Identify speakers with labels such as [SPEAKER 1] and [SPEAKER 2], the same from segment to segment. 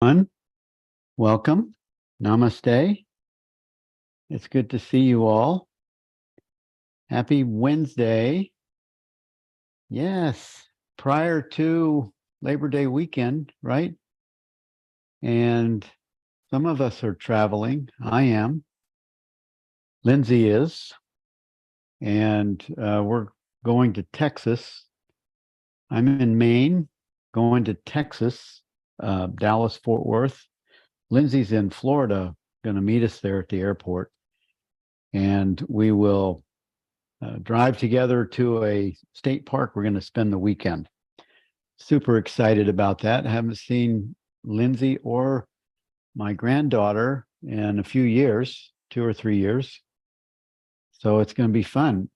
[SPEAKER 1] everyone. Welcome. Namaste. It's good to see you all. Happy Wednesday. Yes, prior to Labor Day weekend, right? And some of us are traveling. I am. Lindsay is. And we're going to Texas. I'm in Maine, going to Texas, Dallas, Fort Worth. Lindsay's in Florida, going to meet us there at the airport. And we will drive together to a state park. We're going to spend the weekend. Super excited about that. I haven't seen Lindsay or my granddaughter in a few years, 2 or 3 years. So it's going to be fun.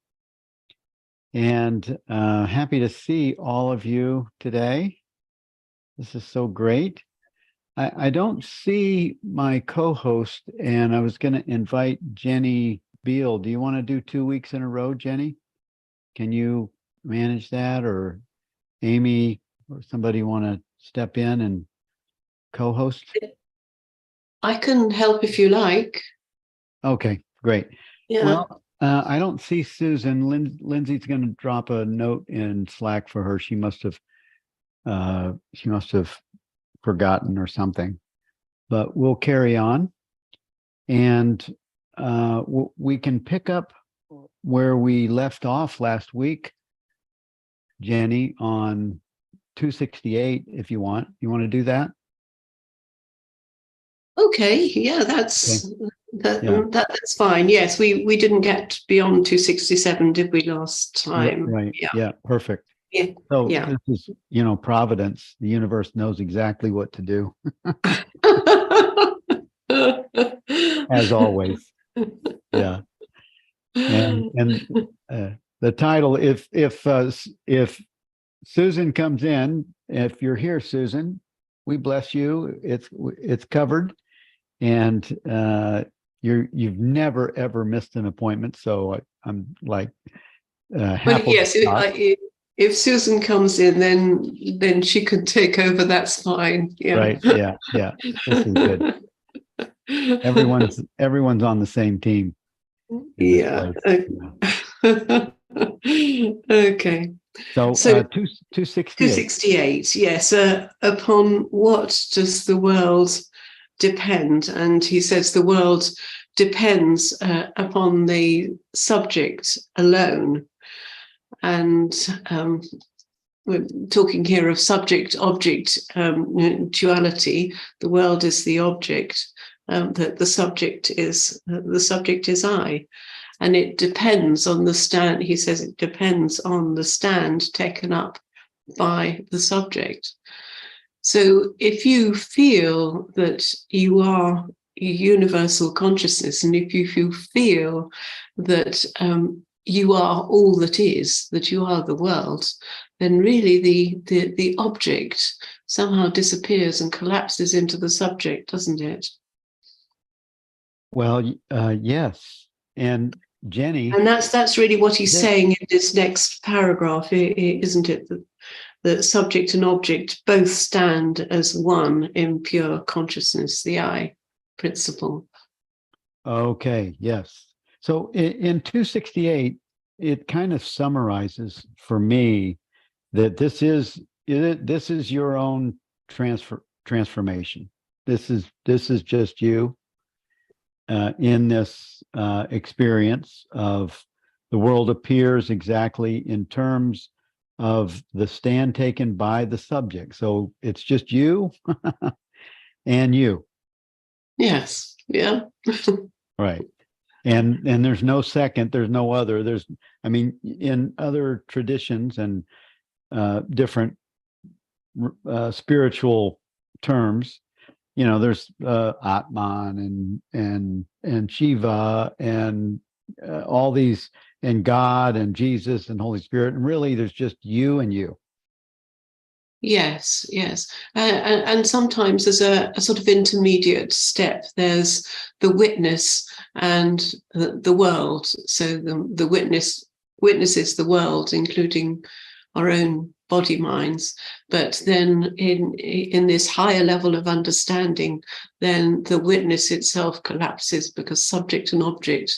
[SPEAKER 1] And happy to see all of you today. This is so great. I don't see my co-host, and I was going to invite Jenny Beal. Do you want to do 2 weeks in a row, Jenny? Can you manage that, or Amy or somebody want to step in and co-host?
[SPEAKER 2] I can help if you like.
[SPEAKER 1] Okay, great.
[SPEAKER 2] Yeah.
[SPEAKER 1] Well, I don't see Susan. Lindsay's going to drop a note in Slack for her. She must have forgotten or something, but we'll carry on, and we can pick up where we left off last week, Jenny, on 268. If you want to do that.
[SPEAKER 2] Okay. Yeah, that's fine. Yes, we didn't get beyond 267, did we, last time?
[SPEAKER 1] Right. Yeah. Perfect.
[SPEAKER 2] Yeah.
[SPEAKER 1] So
[SPEAKER 2] yeah.
[SPEAKER 1] This is, providence. The universe knows exactly what to do, as always. Yeah. And the title, if Susan comes in, if you're here, Susan, we bless you. It's covered, and you've never ever missed an appointment. So I'm like,
[SPEAKER 2] but yes, if Susan comes in, then she can take over. That's fine. Yeah.
[SPEAKER 1] Right. Yeah. This is good. Everyone's on the same team.
[SPEAKER 2] Yeah. Okay.
[SPEAKER 1] So 268.
[SPEAKER 2] 268, yes. Upon what does the world depend? And he says the world depends upon the subject alone. And we're talking here of subject-object duality. The world is the object. That the subject is I. And it depends on the stand. He says it depends on the stand taken up by the subject. So if you feel that you are universal consciousness, and if you feel that you are all that is, that you are the world, then really the object somehow disappears and collapses into the subject, doesn't it?
[SPEAKER 1] Well, yes. And Jenny,
[SPEAKER 2] and that's really what he's saying in this next paragraph, isn't it? That subject and object both stand as one in pure consciousness, the I principle. Okay,
[SPEAKER 1] yes. So in 268, it kind of summarizes for me that this is your own transformation. This is just you. In this experience of the world appears exactly in terms of the stand taken by the subject. So it's just you and you.
[SPEAKER 2] Yes. Yeah.
[SPEAKER 1] Right. And there's no second, there's no other. In other traditions and different spiritual terms, there's Atman and Shiva and all these, and God and Jesus and Holy Spirit, and really there's just you and you.
[SPEAKER 2] Yes. And sometimes there's a sort of intermediate step. There's the witness and the world. So the witness witnesses the world, including our own body minds, but then in this higher level of understanding, then the witness itself collapses, because subject and object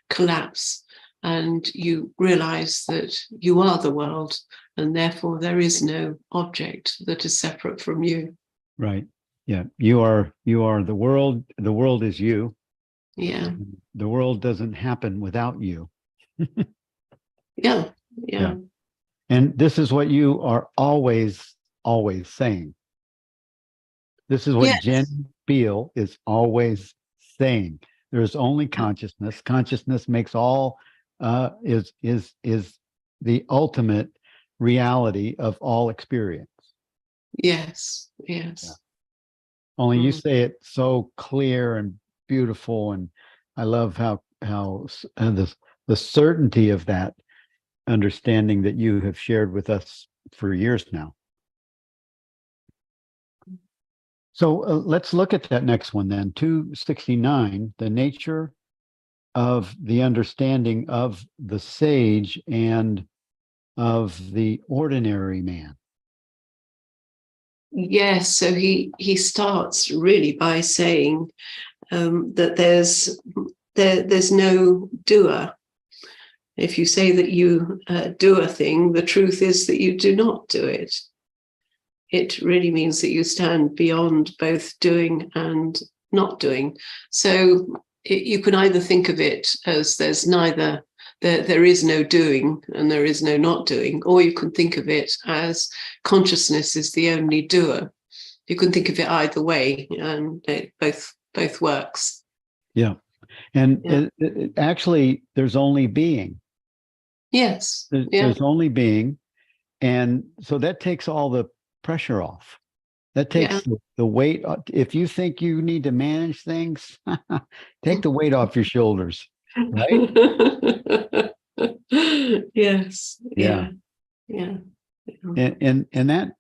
[SPEAKER 2] collapse, and you realize that you are the world, and therefore there is no object that is separate from you.
[SPEAKER 1] Right. Yeah. You are the world. The world is you.
[SPEAKER 2] Yeah.
[SPEAKER 1] The world doesn't happen without you.
[SPEAKER 2] Yeah.
[SPEAKER 1] Yeah. And this is what you are always saying. This is what
[SPEAKER 2] Yes.
[SPEAKER 1] Jen Beal is always saying. There is only consciousness. Consciousness makes all is the ultimate reality of all experience.
[SPEAKER 2] Yes. Yes.
[SPEAKER 1] Yeah. Only you say it so clear and beautiful, and I love how the certainty of that understanding that you have shared with us for years now. So let's look at that next one then, 269, the nature of the understanding of the sage and of the ordinary man.
[SPEAKER 2] Yes, so he starts really by saying that there's no doer. If you say that you do a thing, the truth is that you do not do it. It really means that you stand beyond both doing and not doing. So you can either think of it as there's neither, there is no doing and there is no not doing, or you can think of it as consciousness is the only doer. You can think of it either way, and it both works.
[SPEAKER 1] Yeah. And actually, there's only being.
[SPEAKER 2] Yes.
[SPEAKER 1] There's only being. And so that takes all the pressure off. That takes the weight. If you think you need to manage things, take the weight off your shoulders, right?
[SPEAKER 2] Yes.
[SPEAKER 1] Yeah.
[SPEAKER 2] Yeah.
[SPEAKER 1] And that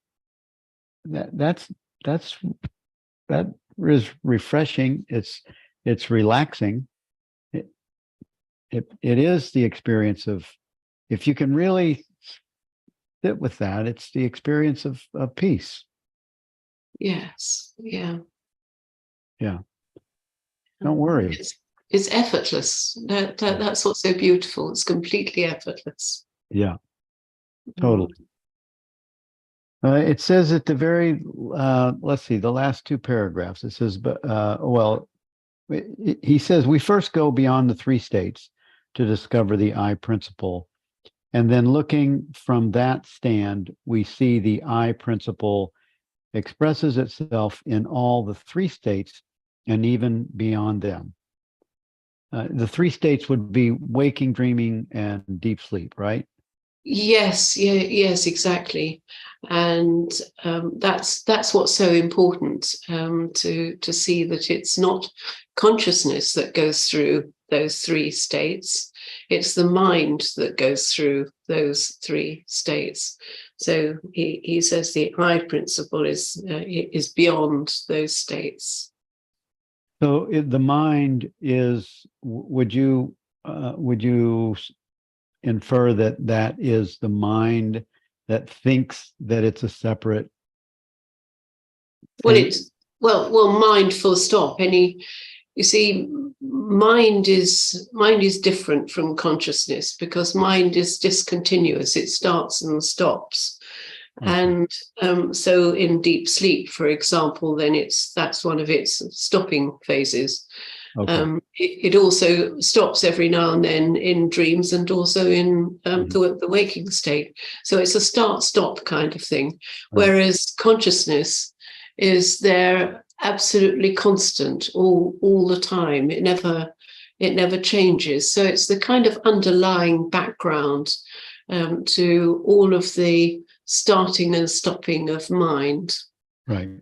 [SPEAKER 1] is refreshing. It's relaxing. It is the experience of, if you can really sit with that, it's the experience of peace.
[SPEAKER 2] Yes. Yeah.
[SPEAKER 1] Yeah. Don't worry.
[SPEAKER 2] It's effortless. That's what's so beautiful. It's completely effortless.
[SPEAKER 1] Yeah. Totally. It says at the very, let's see, the last two paragraphs, it says, he says, we first go beyond the three states to discover the I principle. And then looking from that stand, we see the I principle expresses itself in all the three states and even beyond them. The three states would be waking, dreaming, and deep sleep, right?
[SPEAKER 2] Yes, yes, exactly, and that's what's so important, to see that it's not consciousness that goes through those three states; it's the mind that goes through those three states. So he says the I principle is beyond those states.
[SPEAKER 1] So the mind is. Would you infer that is the mind that thinks that it's a separate thing?
[SPEAKER 2] Well, mind, full stop. You see, mind is different from consciousness, because mind is discontinuous. It starts and stops. Okay. And so in deep sleep, for example, then that's one of its stopping phases. Okay. It also stops every now and then in dreams, and also in the waking state. So it's a start-stop kind of thing. Right. Whereas consciousness is there absolutely constant all the time. It never changes. So it's the kind of underlying background to all of the starting and stopping of mind. Right.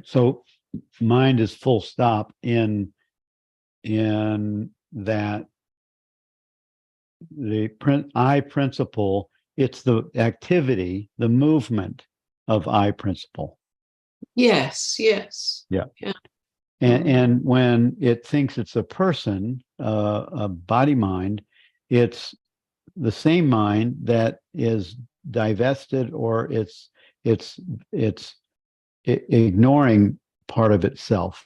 [SPEAKER 1] So mind is full stop in that the I principle, it's the activity, the movement of I principle.
[SPEAKER 2] Yes.
[SPEAKER 1] Yeah. And when it thinks it's a person, a body mind, it's the same mind that is divested, or it's ignoring part of itself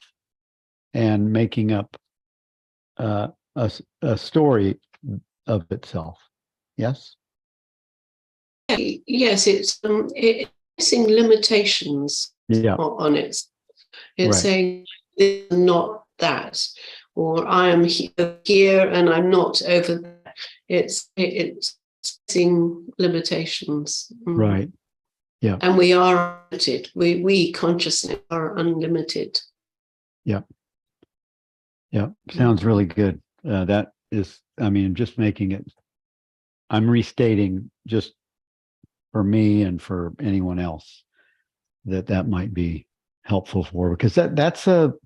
[SPEAKER 1] and making up a story of itself. Yes.
[SPEAKER 2] Yes, it's missing limitations
[SPEAKER 1] Yeah.
[SPEAKER 2] on it. It's
[SPEAKER 1] Right.
[SPEAKER 2] saying this is not that, or I am here and I'm not over there. It's missing limitations.
[SPEAKER 1] Right. Yeah.
[SPEAKER 2] And we are limited. We consciousness are unlimited.
[SPEAKER 1] Yeah. Yeah. Sounds really good. That is, I mean, just making it, I'm restating just for me and for anyone else that might be helpful for, because that's an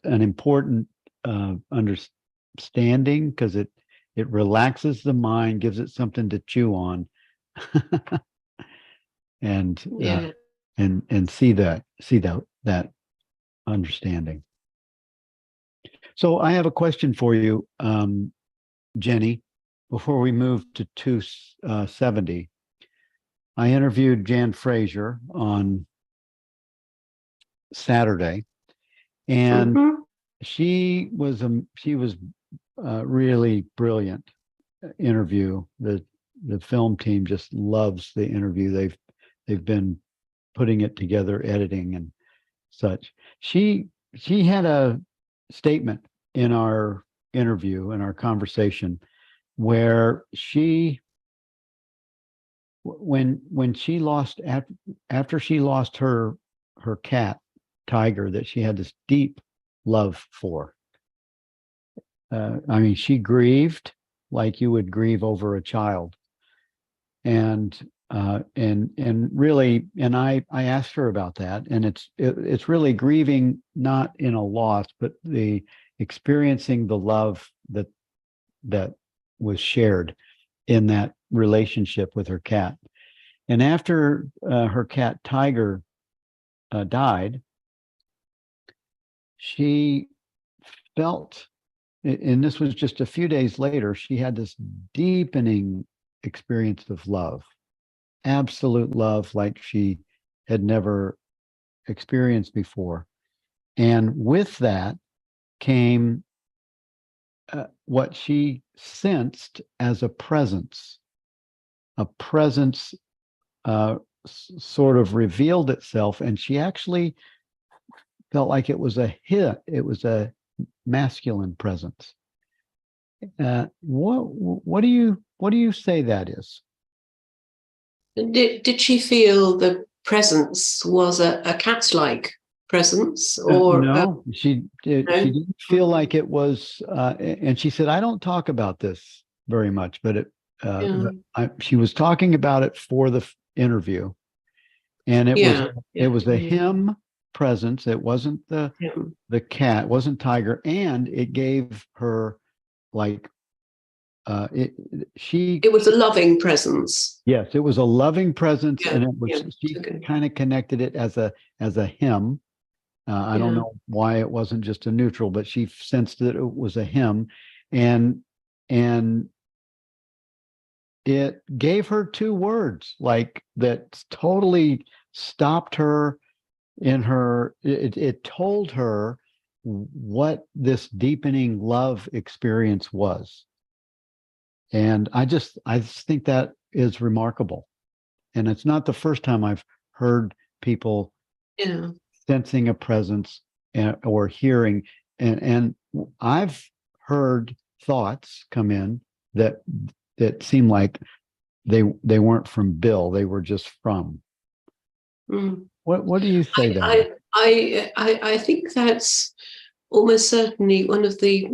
[SPEAKER 1] important understanding, because it relaxes the mind, gives it something to chew on, and
[SPEAKER 2] Yeah.
[SPEAKER 1] and see that understanding. So I have a question for you, Jenny, before we move to 270. I interviewed Jan Fraser on Saturday, and she was a really brilliant interview. The film team just loves the interview. They've been putting it together, editing and such. She had a statement in our interview, in our conversation, where when she lost, after she lost her cat Tiger, that she had this deep love for. I mean, she grieved like you would grieve over a child, and really, and I asked her about that, and it's really grieving, not in a loss, but the experiencing the love that was shared in that relationship with her cat. And after her cat Tiger died, she felt, and this was just a few days later, she had this deepening experience of love, absolute love, like she had never experienced before. And with that came what she sensed as a presence sort of revealed itself, and she actually felt like it was a masculine presence. What do you say that is?
[SPEAKER 2] Did she feel the presence was a cat-like presence, or
[SPEAKER 1] no, she didn't feel like it was, and she said, I don't talk about this very much, but she was talking about it for the interview, and it was a him presence. It wasn't the cat, it wasn't Tiger, and it gave her like
[SPEAKER 2] it was a loving presence.
[SPEAKER 1] Yes, it was a loving presence,
[SPEAKER 2] Yeah,
[SPEAKER 1] and it was she kind of connected it as a him. I don't know why it wasn't just a neutral, but she sensed that it was a him, and it gave her two words like that totally stopped her in her. It told her what this deepening love experience was, and I just think that is remarkable, and it's not the first time I've heard people sensing a presence or hearing, and I've heard thoughts come in that seem like they weren't from Bill, they were just from. What do you say that?
[SPEAKER 2] I think that's almost certainly one of the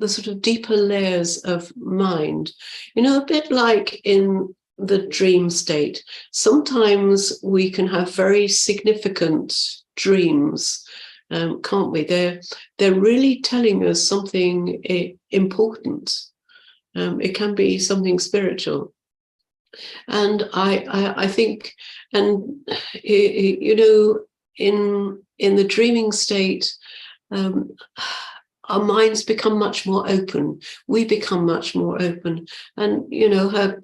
[SPEAKER 2] sort of deeper layers of mind. You know, a bit like in the dream state. Sometimes we can have very significant dreams, can't we? They're really telling us something important. It can be something spiritual. And I think, and you know, in the dreaming state, our minds become much more open. We become much more open, and you know, her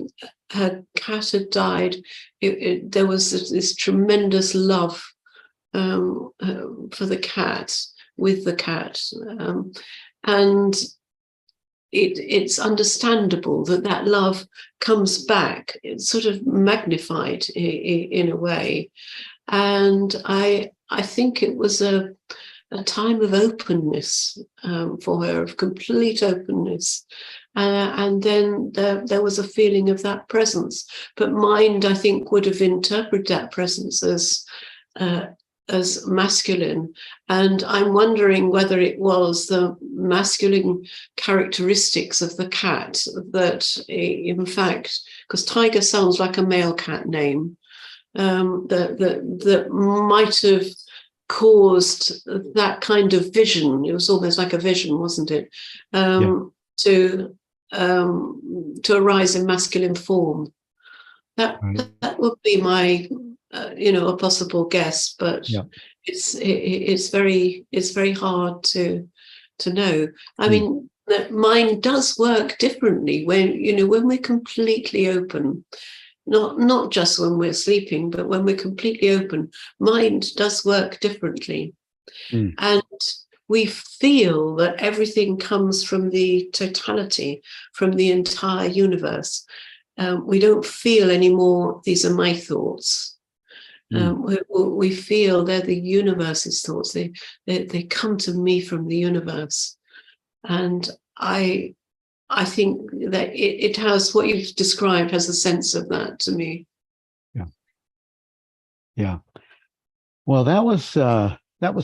[SPEAKER 2] her cat had died, there was this tremendous love for the cat, with the cat. And it's understandable that love comes back. It's sort of magnified in a way. And I think it was a time of openness for her, of complete openness. And then there was a feeling of that presence. But mind, I think, would have interpreted that presence as masculine. And I'm wondering whether it was the masculine characteristics of the cat that, in fact, because Tiger sounds like a male cat name, that might have caused that kind of vision. It was almost like a vision, wasn't it? To arise in masculine form. That would be my a possible guess, but it's very hard to know. I mean, that mind does work differently when we're completely open. Not just when we're sleeping, but when we're completely open, mind does work differently. And we feel that everything comes from the totality, from the entire universe. We don't feel anymore, these are my thoughts. We feel they're the universe's thoughts. They come to me from the universe. And I think that it has, what you've described has a sense of that to me.
[SPEAKER 1] Yeah. Well, that was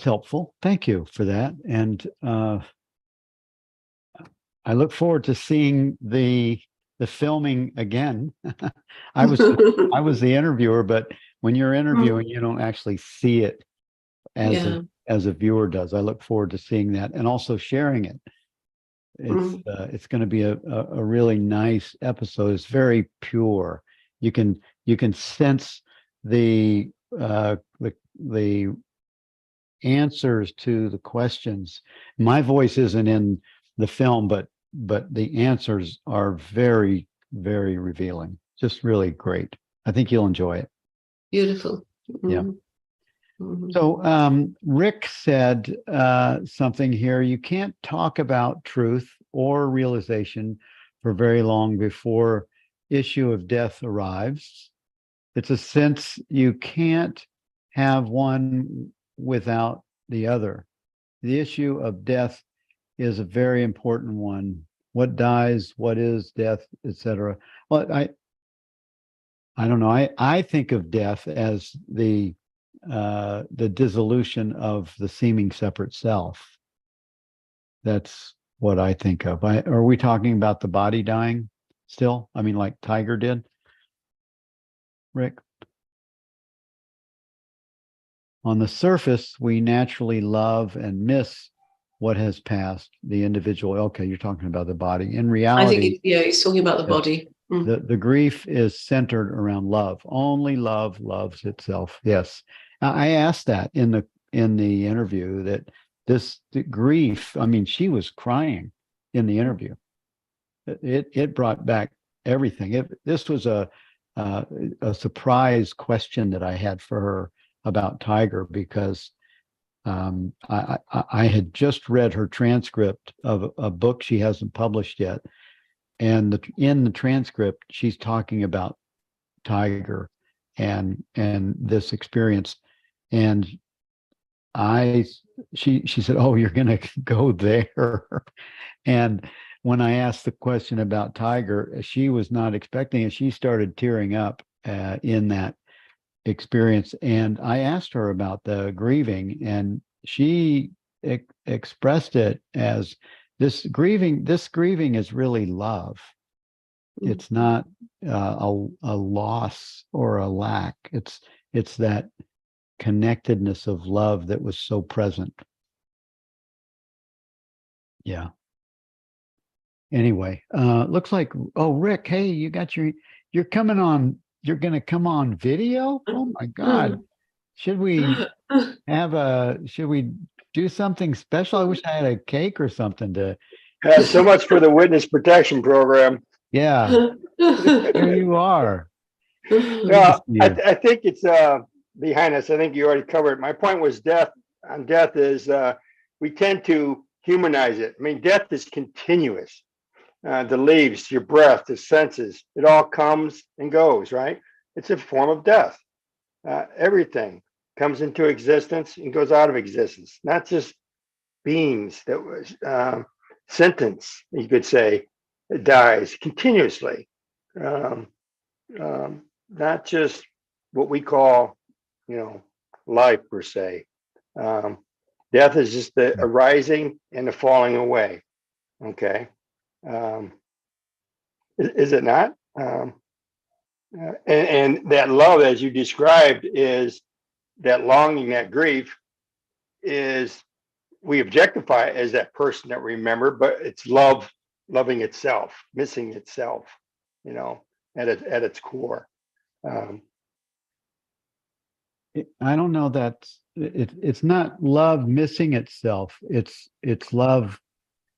[SPEAKER 1] helpful. Thank you for that. And I look forward to seeing the filming again. I was the interviewer, but when you're interviewing, you don't actually see it as a viewer does. I look forward to seeing that and also sharing it. It's going to be a really nice episode. It's very pure. You can sense the answers to the questions. My voice isn't in the film, but the answers are very, very revealing. Just really great. I think you'll enjoy it.
[SPEAKER 2] Beautiful.
[SPEAKER 1] Yeah. So Rick said something here. You can't talk about truth or realization for very long before issue of death arrives. It's a sense you can't have one without the other. The issue of death is a very important one. What dies, what is death, etc. Well, I don't know. I think of death as the dissolution of the seeming separate self. That's what I think of. Are we talking about the body dying still? I mean, like Tiger did, Rick? On the surface, we naturally love and miss what has passed, the individual. Okay, you're talking about the body. In reality,
[SPEAKER 2] I think he's talking about the body.
[SPEAKER 1] The grief is centered around love. Only love loves itself. Yes. I asked that in the interview, that the grief, I mean, she was crying in the interview. It brought back everything. This was a surprise question that I had for her about Tiger, because I had just read her transcript of a book she hasn't published yet. And in the transcript, she's talking about Tiger and this experience. And she said, "Oh, you're going to go there." And when I asked the question about Tiger, she was not expecting it. She started tearing up in that experience. And I asked her about the grieving, and she expressed it as this grieving is really love. It's not a loss or a lack. It's that connectedness of love that was so present. Yeah. Anyway, looks like, oh, Rick, hey, you're coming on, you're going to come on video? Oh my God. Should we do something special? I wish I had a cake or something to.
[SPEAKER 3] So much for the witness protection program.
[SPEAKER 1] Yeah. Here you are. Good to
[SPEAKER 3] No,
[SPEAKER 1] see you.
[SPEAKER 3] I think it's behind us. I think you already covered it. My point was death. On death is we tend to humanize it. I mean, death is continuous. The leaves, your breath, the senses, it all comes and goes, right? It's a form of death. Everything comes into existence and goes out of existence, not just beings that was sentence, you could say, it dies continuously. Um, Not just what we call, life per se. Um, Death is just the arising and the falling away. Okay. Um, is it not? And that love, as you described, is that longing, that grief is we objectify it as that person that we remember, but it's love, loving itself, missing itself, at its core.
[SPEAKER 1] I don't know that it's not love missing itself. It's love.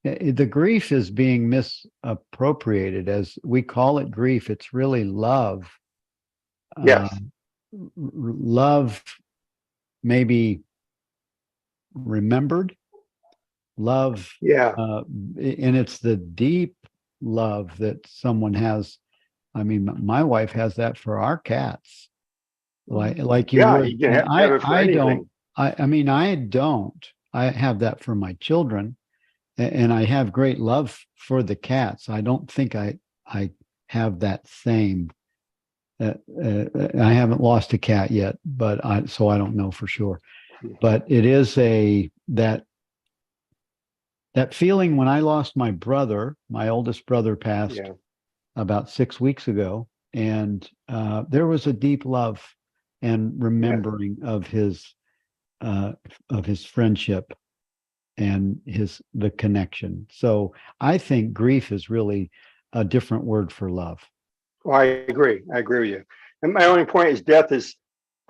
[SPEAKER 1] The grief is being misappropriated as we call it grief. It's really love.
[SPEAKER 3] Yes.
[SPEAKER 1] Love maybe remembered love.
[SPEAKER 3] Yeah.
[SPEAKER 1] And it's the deep love that someone has. I mean, my wife has that for our cats. Like you
[SPEAKER 3] Yeah.
[SPEAKER 1] would.
[SPEAKER 3] You can
[SPEAKER 1] And
[SPEAKER 3] have it for
[SPEAKER 1] I
[SPEAKER 3] anything.
[SPEAKER 1] don't. I mean, I don't. I have that for my children, and I have great love for the cats. I don't think I have that same. I haven't lost a cat yet, so I don't know for sure. But it is that feeling when I lost my brother. My oldest brother passed about 6 weeks ago, and there was a deep love and remembering of his friendship and the connection. So I think grief is really a different word for love.
[SPEAKER 3] Well, I agree with you. And my only point is death is,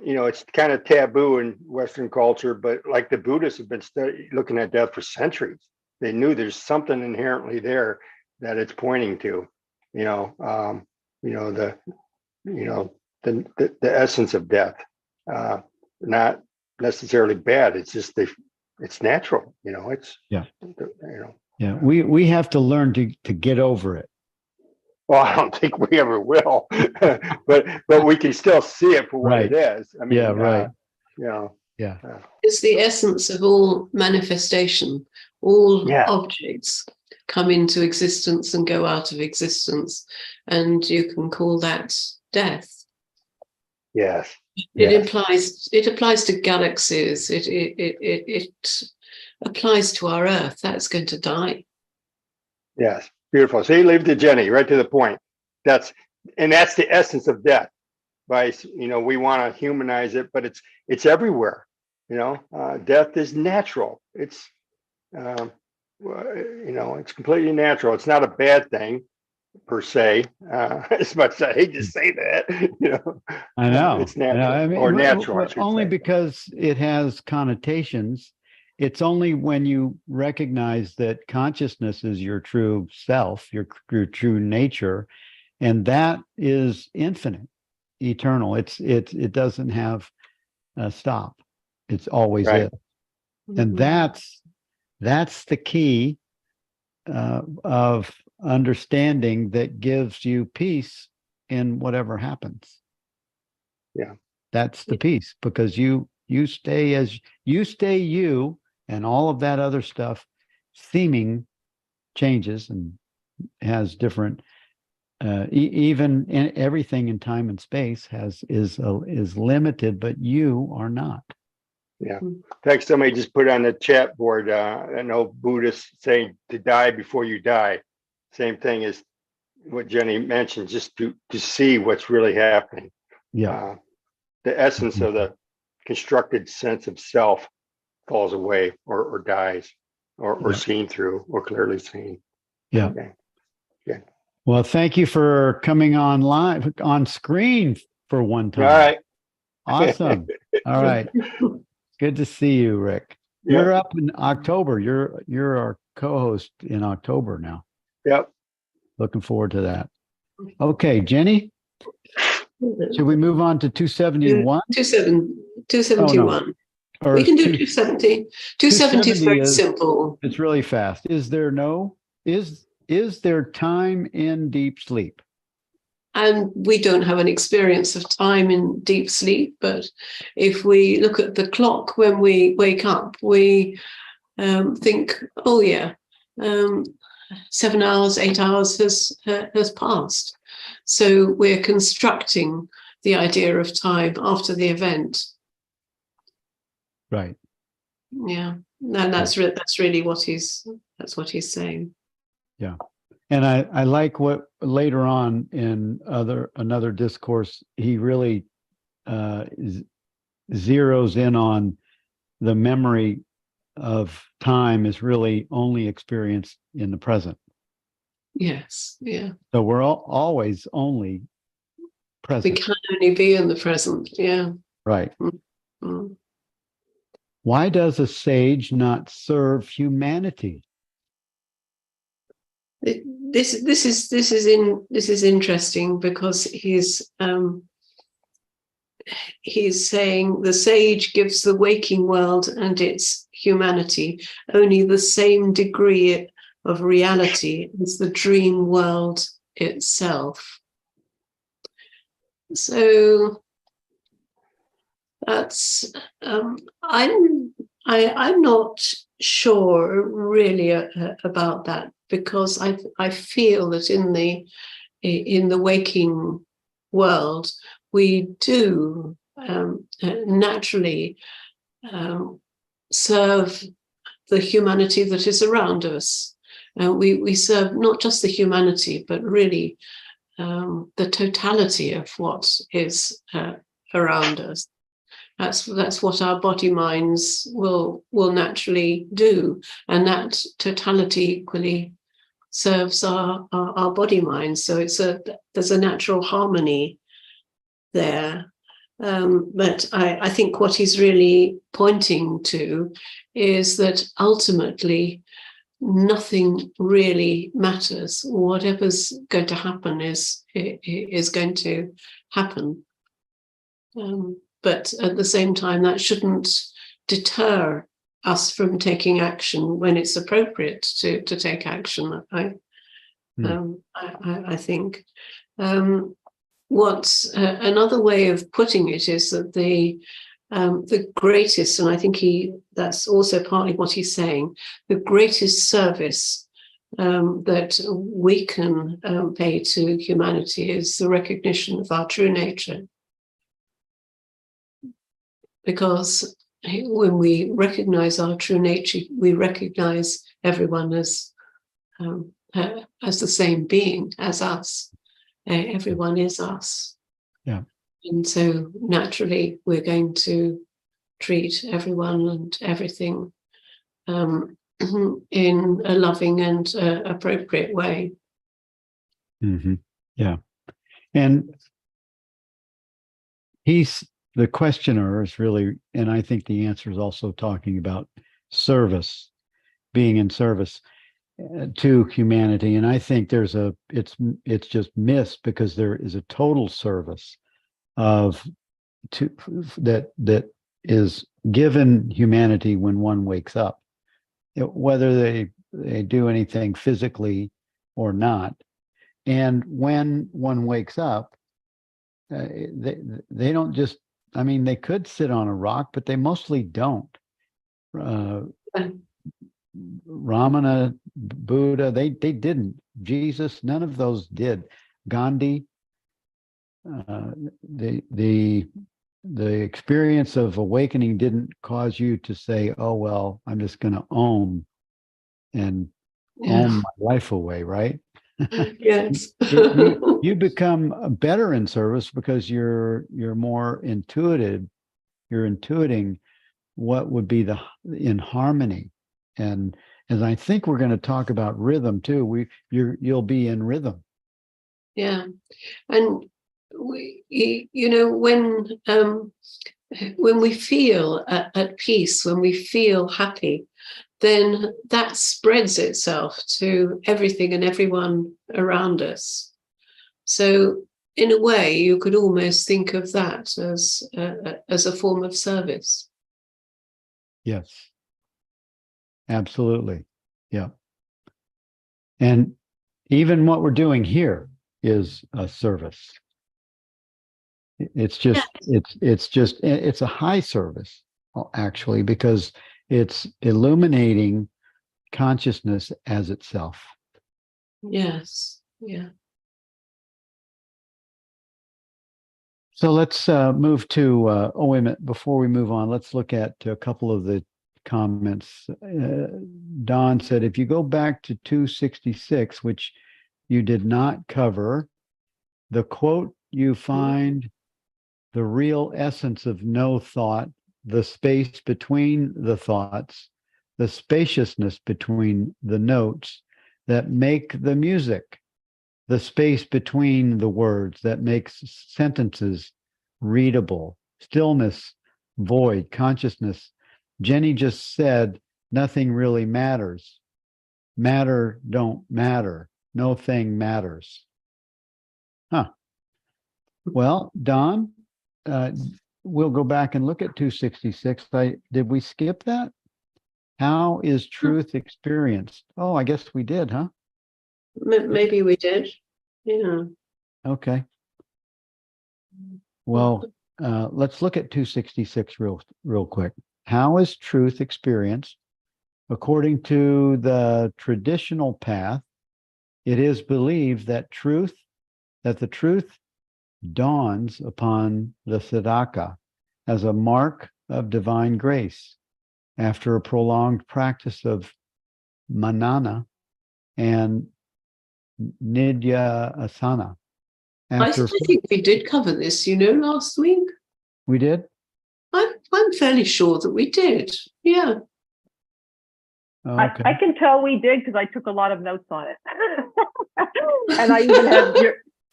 [SPEAKER 3] it's kind of taboo in Western culture, but like the Buddhists have been looking at death for centuries. They knew there's something inherently there that it's pointing to, the essence of death, not necessarily bad. It's just it's natural, it's,
[SPEAKER 1] Yeah. We have to learn to get over it.
[SPEAKER 3] Well, I don't think we ever will, but we can still see it for what it is. I mean,
[SPEAKER 1] right.
[SPEAKER 2] It's the essence of all manifestation. All objects come into existence and go out of existence, and you can call that death.
[SPEAKER 3] Yes.
[SPEAKER 2] It applies to galaxies. It applies to our Earth. That's going to die.
[SPEAKER 3] Yes. Beautiful. So you leave to Jenny, right to the point. That's the essence of death. By we want to humanize it, but it's everywhere. Death is natural. It's it's completely natural. It's not a bad thing per se. As much as I hate to say that,
[SPEAKER 1] I know
[SPEAKER 3] it's natural or natural.
[SPEAKER 1] Only because it has connotations. It's only when you recognize that consciousness is your true self, your true nature, and that is infinite, eternal. It doesn't have a stop. It's always is, and that's the key of understanding that gives you peace in whatever happens.
[SPEAKER 3] Yeah,
[SPEAKER 1] that's the peace, because you stay as you. And all of that other stuff seeming changes and has different, even in everything in time and space is limited, but you are not.
[SPEAKER 3] Yeah. In fact, somebody just put on the chat board, I know Buddhists saying to die before you die. Same thing as what Jenny mentioned, just to see what's really happening.
[SPEAKER 1] Yeah.
[SPEAKER 3] The essence of the constructed sense of self falls away or dies or seen through or clearly seen.
[SPEAKER 1] Yeah.
[SPEAKER 3] Okay. Yeah.
[SPEAKER 1] Well, thank you for coming on live on screen for one time.
[SPEAKER 3] All right.
[SPEAKER 1] Awesome. All right. Good to see you, Rick.
[SPEAKER 3] Yep.
[SPEAKER 1] You're up in October. You're our co-host in October now.
[SPEAKER 3] Yep.
[SPEAKER 1] Looking forward to that. Okay, Jenny, should we move on to 271?
[SPEAKER 2] 271.
[SPEAKER 1] Or
[SPEAKER 2] We can do
[SPEAKER 1] 2
[SPEAKER 2] 270. 270 is very
[SPEAKER 1] 270
[SPEAKER 2] simple.
[SPEAKER 1] It's really fast. Is there time in deep sleep?
[SPEAKER 2] And we don't have an experience of time in deep sleep, but if we look at the clock when we wake up, we think, oh yeah, 7 hours, 8 hours has passed. So we're constructing the idea of time after the event.
[SPEAKER 1] Right.
[SPEAKER 2] Yeah, and that's really what he's saying.
[SPEAKER 1] Yeah. And I like what later on in another discourse, he really zeroes in on the memory of time is really only experienced in the present.
[SPEAKER 2] Yes, yeah.
[SPEAKER 1] So we're always only present.
[SPEAKER 2] We can only be in the present. Yeah.
[SPEAKER 1] Right.
[SPEAKER 2] Mm.
[SPEAKER 1] Why does a sage not serve humanity?
[SPEAKER 2] This is interesting because he's saying the sage gives the waking world and its humanity only the same degree of reality as the dream world itself. So that's I'm not sure really about that, because I feel that in the waking world we do naturally serve the humanity that is around us. We serve not just the humanity, but really the totality of what is around us. That's what our body minds will naturally do, and that totality equally serves our body minds. So there's a natural harmony there. But I think what he's really pointing to is that ultimately nothing really matters. Whatever's going to happen is going to happen. But at the same time, that shouldn't deter us from taking action when it's appropriate to take action. I think. What's another way of putting it is that the greatest, and I think that's also partly what he's saying, the greatest service that we can pay to humanity is the recognition of our true nature. Because when we recognize our true nature, we recognize everyone as the same being as us. Everyone is us.
[SPEAKER 1] Yeah.
[SPEAKER 2] And so naturally, we're going to treat everyone and everything in a loving and appropriate way.
[SPEAKER 1] Mm-hmm. Yeah. And the questioner is really, and I think the answer is also talking about service, being in service to humanity. And I think it's just missed, because there is a total service that is given humanity when one wakes up, whether they do anything physically or not. And when one wakes up, they don't just, I mean, they could sit on a rock, but they mostly don't. Ramana, Buddha, they didn't. Jesus, none of those did. Gandhi, the experience of awakening didn't cause you to say, oh, well, I'm just going to own my life away, right?
[SPEAKER 2] Yes.
[SPEAKER 1] you become better in service because you're more intuitive. You're intuiting what would be in harmony. And as I think we're going to talk about rhythm too, you'll be in rhythm.
[SPEAKER 2] Yeah. And when we feel at peace, when we feel happy, then that spreads itself to everything and everyone around us. So in a way, you could almost think of that as a form of service.
[SPEAKER 1] Yes, absolutely. Yeah. And even what we're doing here is a service. It's just, it's a high service, actually, because it's illuminating consciousness as itself.
[SPEAKER 2] Yes. Yeah.
[SPEAKER 1] So let's move to, oh, wait a minute, before we move on, let's look at a couple of the comments. Don said, if you go back to 266, which you did not cover, the quote, you find the real essence of no thought, the space between the thoughts, the spaciousness between the notes that make the music, the space between the words that makes sentences readable, stillness, void, consciousness. Jenny just said, nothing really matters. Matter don't matter. No thing matters. Huh. Well, Don, we'll go back and look at 266. Did we skip that? How is truth experienced? Oh, I guess we did, huh?
[SPEAKER 2] Maybe we did. Yeah.
[SPEAKER 1] Okay. Well, let's look at 266 real quick. How is truth experienced? According to the traditional path, it is believed that the truth dawns upon the Siddhaka as a mark of divine grace after a prolonged practice of manana and nidya asana.
[SPEAKER 2] I think we did cover this, last week.
[SPEAKER 1] We did?
[SPEAKER 2] I'm fairly sure that we did. Yeah.
[SPEAKER 1] Oh, okay.
[SPEAKER 4] I can tell we did because I took a lot of notes on it. And I even had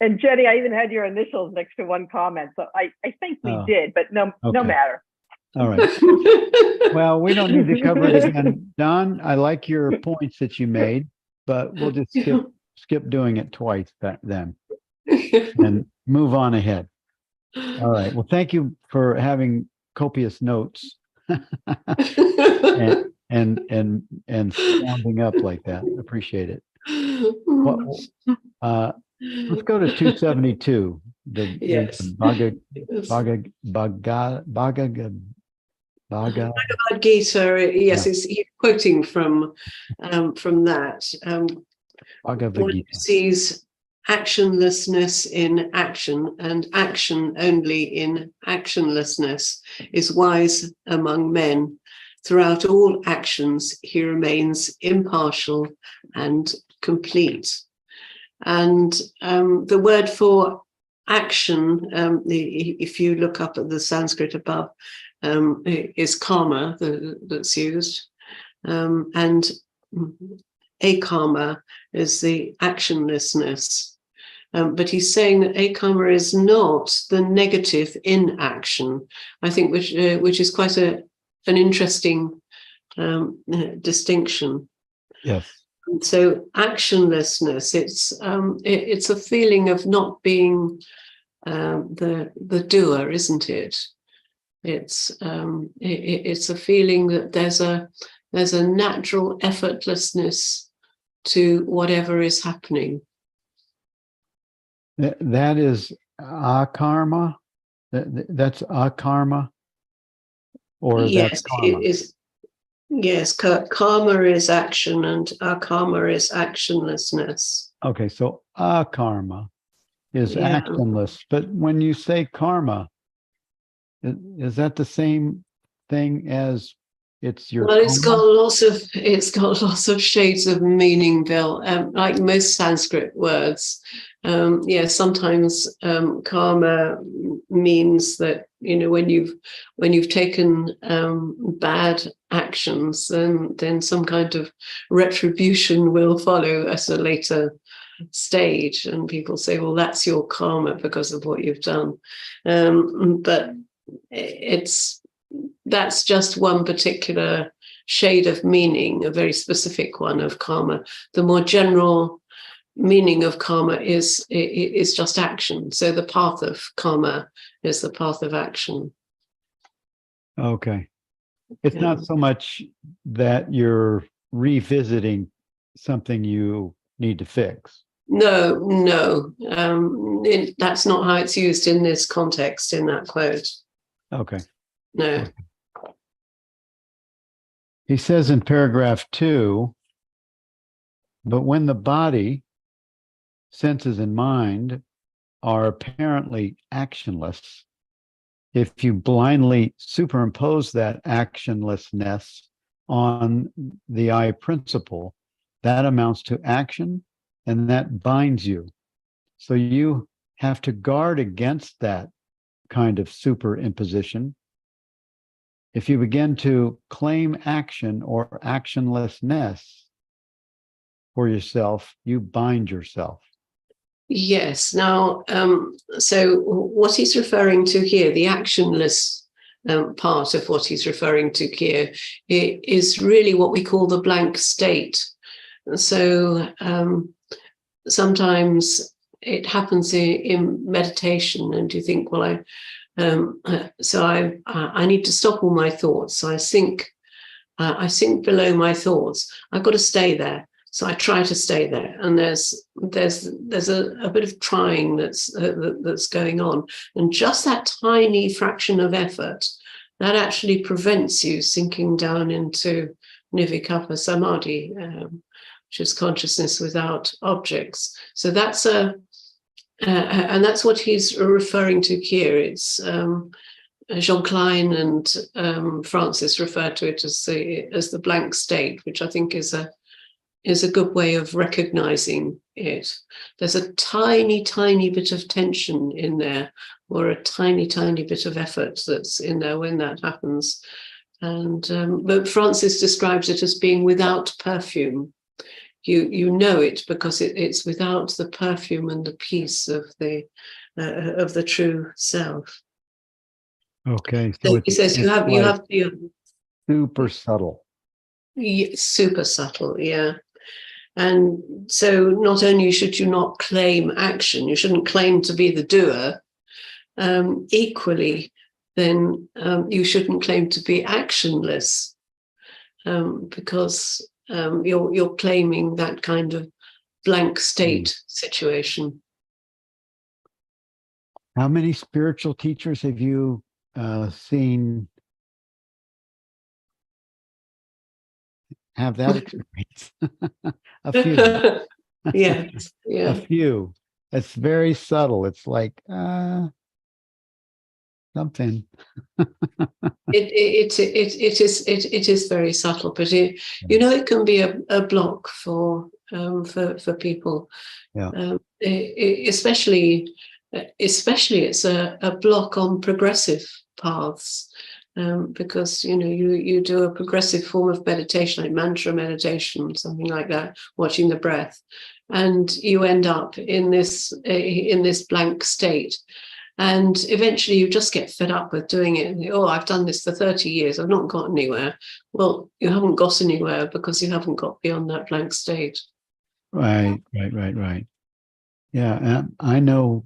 [SPEAKER 4] and Jenny, I even had your initials next to one comment. So I think we did, but no matter.
[SPEAKER 1] All right. Well, we don't need to cover it again. Don, I like your points that you made, but we'll just skip doing it twice then and move on ahead. All right. Well, thank you for having copious notes and sounding up like that. Appreciate it. Well, let's go to 272.
[SPEAKER 2] Yes.
[SPEAKER 1] Bhagavad
[SPEAKER 2] Gita. Yes, he's quoting from that.
[SPEAKER 1] Bhagavad
[SPEAKER 2] One
[SPEAKER 1] Gita.
[SPEAKER 2] sees actionlessness in action and action only in actionlessness is wise among men. Throughout all actions, he remains impartial and complete. And the word for action, if you look up at the Sanskrit above, is karma that's used. And akarma is the actionlessness. But he's saying that akarma is not the negative inaction, I think, which is quite an interesting distinction.
[SPEAKER 1] Yes.
[SPEAKER 2] So actionlessness, it's a feeling of not being the doer, isn't it? It's a feeling that there's a natural effortlessness to whatever is happening.
[SPEAKER 1] That is akarma. That's akarma, or
[SPEAKER 2] Yes,
[SPEAKER 1] that's karma.
[SPEAKER 2] it is. Yes, karma is action and akarma is actionlessness.
[SPEAKER 1] Okay, so akarma is actionless. But when you say karma, is that the same thing as it's your?
[SPEAKER 2] Well, it's got lots of shades of meaning, Bill. Like most Sanskrit words, sometimes karma means that when you've taken bad actions, then some kind of retribution will follow at a later stage, and people say, well, that's your karma because of what you've done. But that's just one particular shade of meaning, a very specific one of karma. The more general meaning of karma is just action. So the path of karma is the path of action.
[SPEAKER 1] Okay. It's
[SPEAKER 2] Yeah.
[SPEAKER 1] not so much that you're revisiting something you need to fix.
[SPEAKER 2] No, that's not how it's used in this context, in that quote.
[SPEAKER 1] Okay.
[SPEAKER 2] No.
[SPEAKER 1] He says in paragraph 2, but when the body, senses, and mind are apparently actionless, if you blindly superimpose that actionlessness on the I principle, that amounts to action, and that binds you. So you have to guard against that kind of superimposition. If you begin to claim action or actionlessness for yourself, you bind yourself.
[SPEAKER 2] Yes. Now, so what he's referring to here, the actionless part of what he's referring to here, is really what we call the blank state. So sometimes it happens in meditation, and you think, well, I need to stop all my thoughts. So I sink below my thoughts. I've got to stay there. So I try to stay there, and there's a bit of trying that's going on, and just that tiny fraction of effort that actually prevents you sinking down into nirvikalpa samadhi, which is consciousness without objects. So that's and that's what he's referring to here. It's Jean Klein and Francis refer to it as the blank state, which I think is a good way of recognizing it. There's a tiny, tiny bit of tension in there, or a tiny, tiny bit of effort that's in there when that happens. And but Francis describes it as being without perfume. You know it because it's without the perfume and the peace of the true self.
[SPEAKER 1] Okay.
[SPEAKER 2] So he says you have
[SPEAKER 1] super subtle.
[SPEAKER 2] Super subtle, yeah. And so not only should you not claim action, you shouldn't claim to be the doer. Equally, then you shouldn't claim to be actionless, because you're claiming that kind of blank state situation.
[SPEAKER 1] How many spiritual teachers have you seen have that experience? A few.
[SPEAKER 2] Yes, yeah.
[SPEAKER 1] A few. It's very subtle. It's like something.
[SPEAKER 2] It is very subtle, but it can be a block for people.
[SPEAKER 1] Yeah.
[SPEAKER 2] Especially it's a block on progressive paths. Because you do a progressive form of meditation, like mantra meditation, something like that, watching the breath, and you end up in this blank state, and eventually you just get fed up with doing it. And I've done this for 30 years, I've not got anywhere. Well, you haven't got anywhere because you haven't got beyond that blank state.
[SPEAKER 1] Right. Yeah, and I know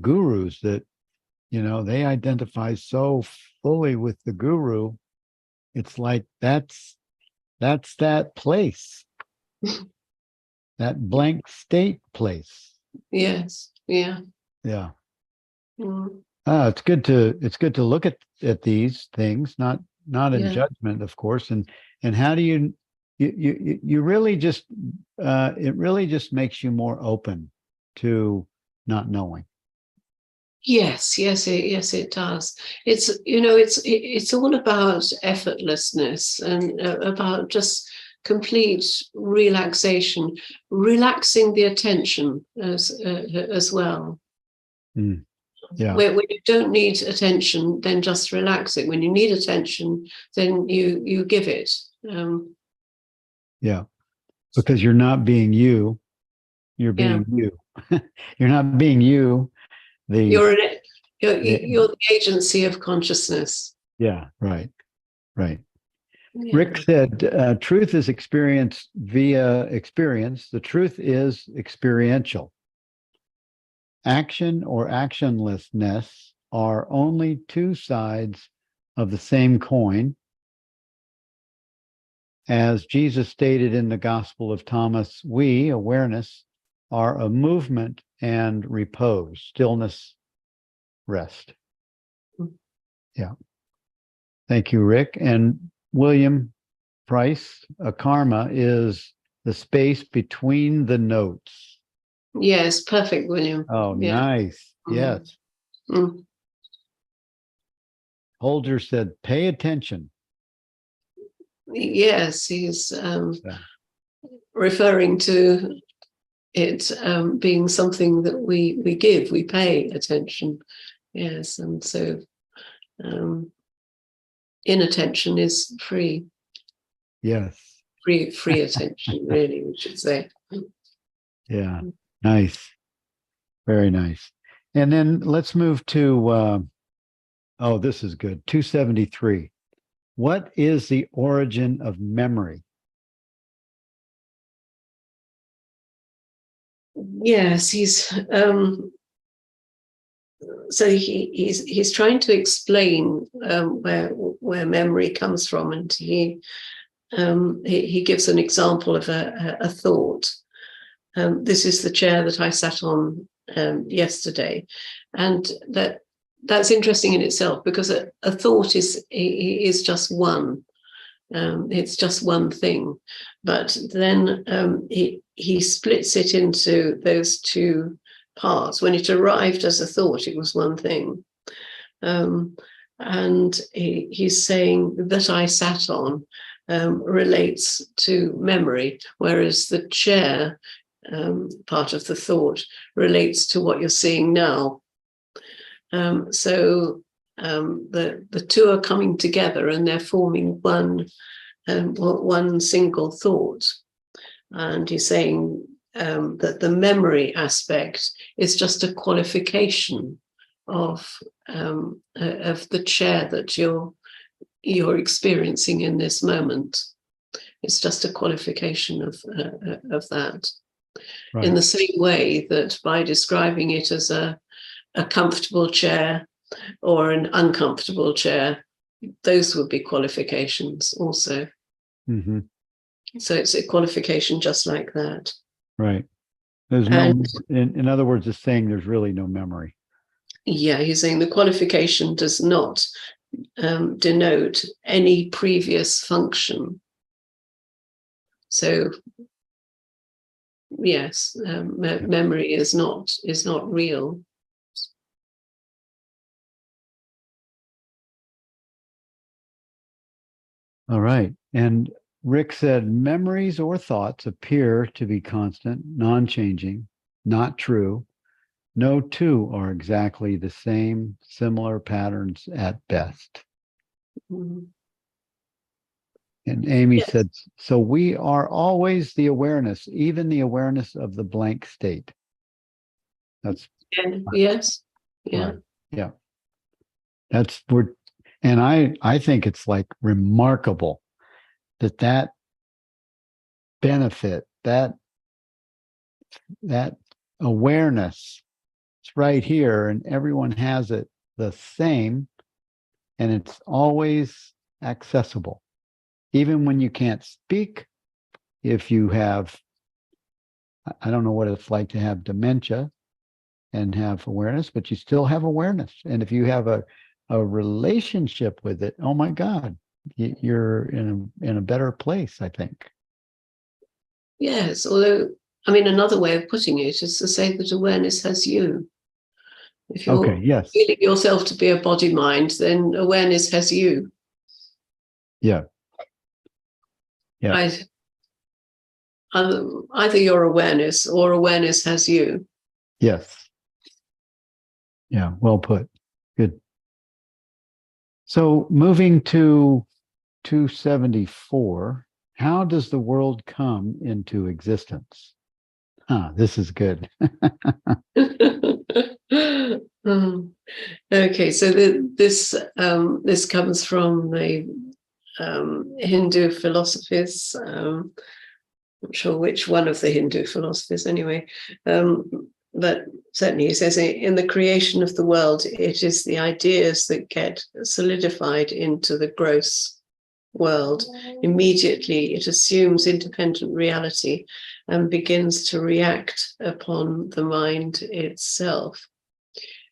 [SPEAKER 1] gurus that they identify so fully with the guru. It's like that's that place, that blank state place.
[SPEAKER 2] Yes. Yeah.
[SPEAKER 1] Yeah.
[SPEAKER 2] Mm.
[SPEAKER 1] It's good to look at these things, not in judgment, of course. And how do you really just it really just makes you more open to not knowing.
[SPEAKER 2] Yes, it does. It's all about effortlessness and about just complete relaxation, relaxing the attention as well.
[SPEAKER 1] Yeah.
[SPEAKER 2] When you don't need attention, then just relax it. When you need attention, then you give it.
[SPEAKER 1] Yeah, because you're not being you. You're being you. You're not being you.
[SPEAKER 2] You're the agency of consciousness.
[SPEAKER 1] Yeah, right.
[SPEAKER 2] Yeah.
[SPEAKER 1] Rick said, truth is experienced via experience. The truth is experiential. Action or actionlessness are only two sides of the same coin. As Jesus stated in the Gospel of Thomas, we, awareness, are a movement and repose, stillness, rest. Yeah. Thank you, Rick. And William Price, a karma is the space between the notes.
[SPEAKER 2] Yes, perfect, William.
[SPEAKER 1] Oh,
[SPEAKER 2] Yeah.
[SPEAKER 1] Nice. Yes.
[SPEAKER 2] Mm.
[SPEAKER 1] Holder said, pay attention.
[SPEAKER 2] Yes, he's
[SPEAKER 1] Yeah.
[SPEAKER 2] referring to it being something that we give, we pay attention. Yes, and so inattention is free.
[SPEAKER 1] Yes.
[SPEAKER 2] Free attention, really, we should say.
[SPEAKER 1] Yeah. Nice. Very nice. And then let's move to, oh, this is good. 273. What is the origin of memory?
[SPEAKER 2] Yes, so he's trying to explain where memory comes from, and he gives an example of a thought. This is the chair that I sat on yesterday, and that's interesting in itself, because a thought is just one. It's just one thing, but then he splits it into those two parts. When it arrived as a thought, it was one thing, and he's saying that I sat on relates to memory, whereas the chair part of the thought relates to what you're seeing now. So the two are coming together, and they're forming one single thought. And he's saying that the memory aspect is just a qualification of the chair that you're experiencing in this moment. It's just a qualification of that. Right. In the same way that by describing it as a comfortable chair or an uncomfortable chair, those would be qualifications also.
[SPEAKER 1] Mm-hmm.
[SPEAKER 2] So it's a qualification just like that.
[SPEAKER 1] Right. There's in other words, it's saying there's really no memory.
[SPEAKER 2] Yeah, he's saying the qualification does not denote any previous function. So yes, memory is not real.
[SPEAKER 1] All right. And Rick said, memories or thoughts appear to be constant, non-changing, not true. No two are exactly the same, similar patterns at best.
[SPEAKER 2] Mm-hmm.
[SPEAKER 1] And Amy said, so we are always the awareness, even the awareness of the blank state. That's
[SPEAKER 2] yes. Yeah.
[SPEAKER 1] Right. Yeah. And I think it's like remarkable that benefit, that awareness, it's right here, and everyone has it the same, and it's always accessible. Even when you can't speak, if you have, I don't know what it's like to have dementia and have awareness, but you still have awareness. And if you have a relationship with it, oh my God, you're in a better place, I think.
[SPEAKER 2] Yes, although, I mean, another way of putting it is to say that awareness has you. If you're feeling yourself to be a body mind, then awareness has you.
[SPEAKER 1] Yeah. Yeah.
[SPEAKER 2] Either your awareness or awareness has you.
[SPEAKER 1] Yes. Yeah, well put. Good. So moving to 274, how does the world come into existence? This is good.
[SPEAKER 2] Okay, so this comes from the Hindu philosophies. Not sure which one of the Hindu philosophies, anyway. But certainly, he says in the creation of the world, it is the ideas that get solidified into the gross world. Immediately, it assumes independent reality and begins to react upon the mind itself.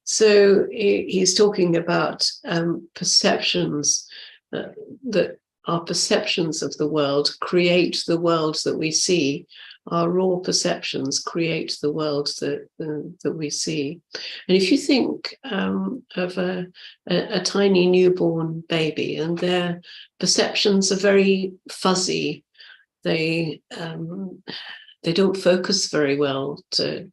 [SPEAKER 2] So he's talking about perceptions that our perceptions of the world create the world that we see. Our raw perceptions create the world that we see. And if you think of a tiny newborn baby, and their perceptions are very fuzzy, they don't focus very well to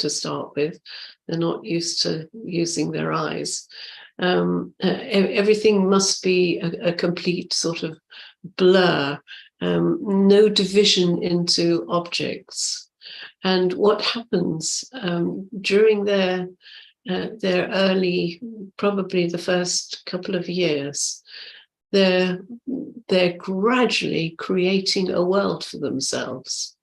[SPEAKER 2] start with. They're not used to using their eyes. Everything must be a complete sort of blur, no division into objects. And what happens during their early, probably the first couple of years, they're gradually creating a world for themselves.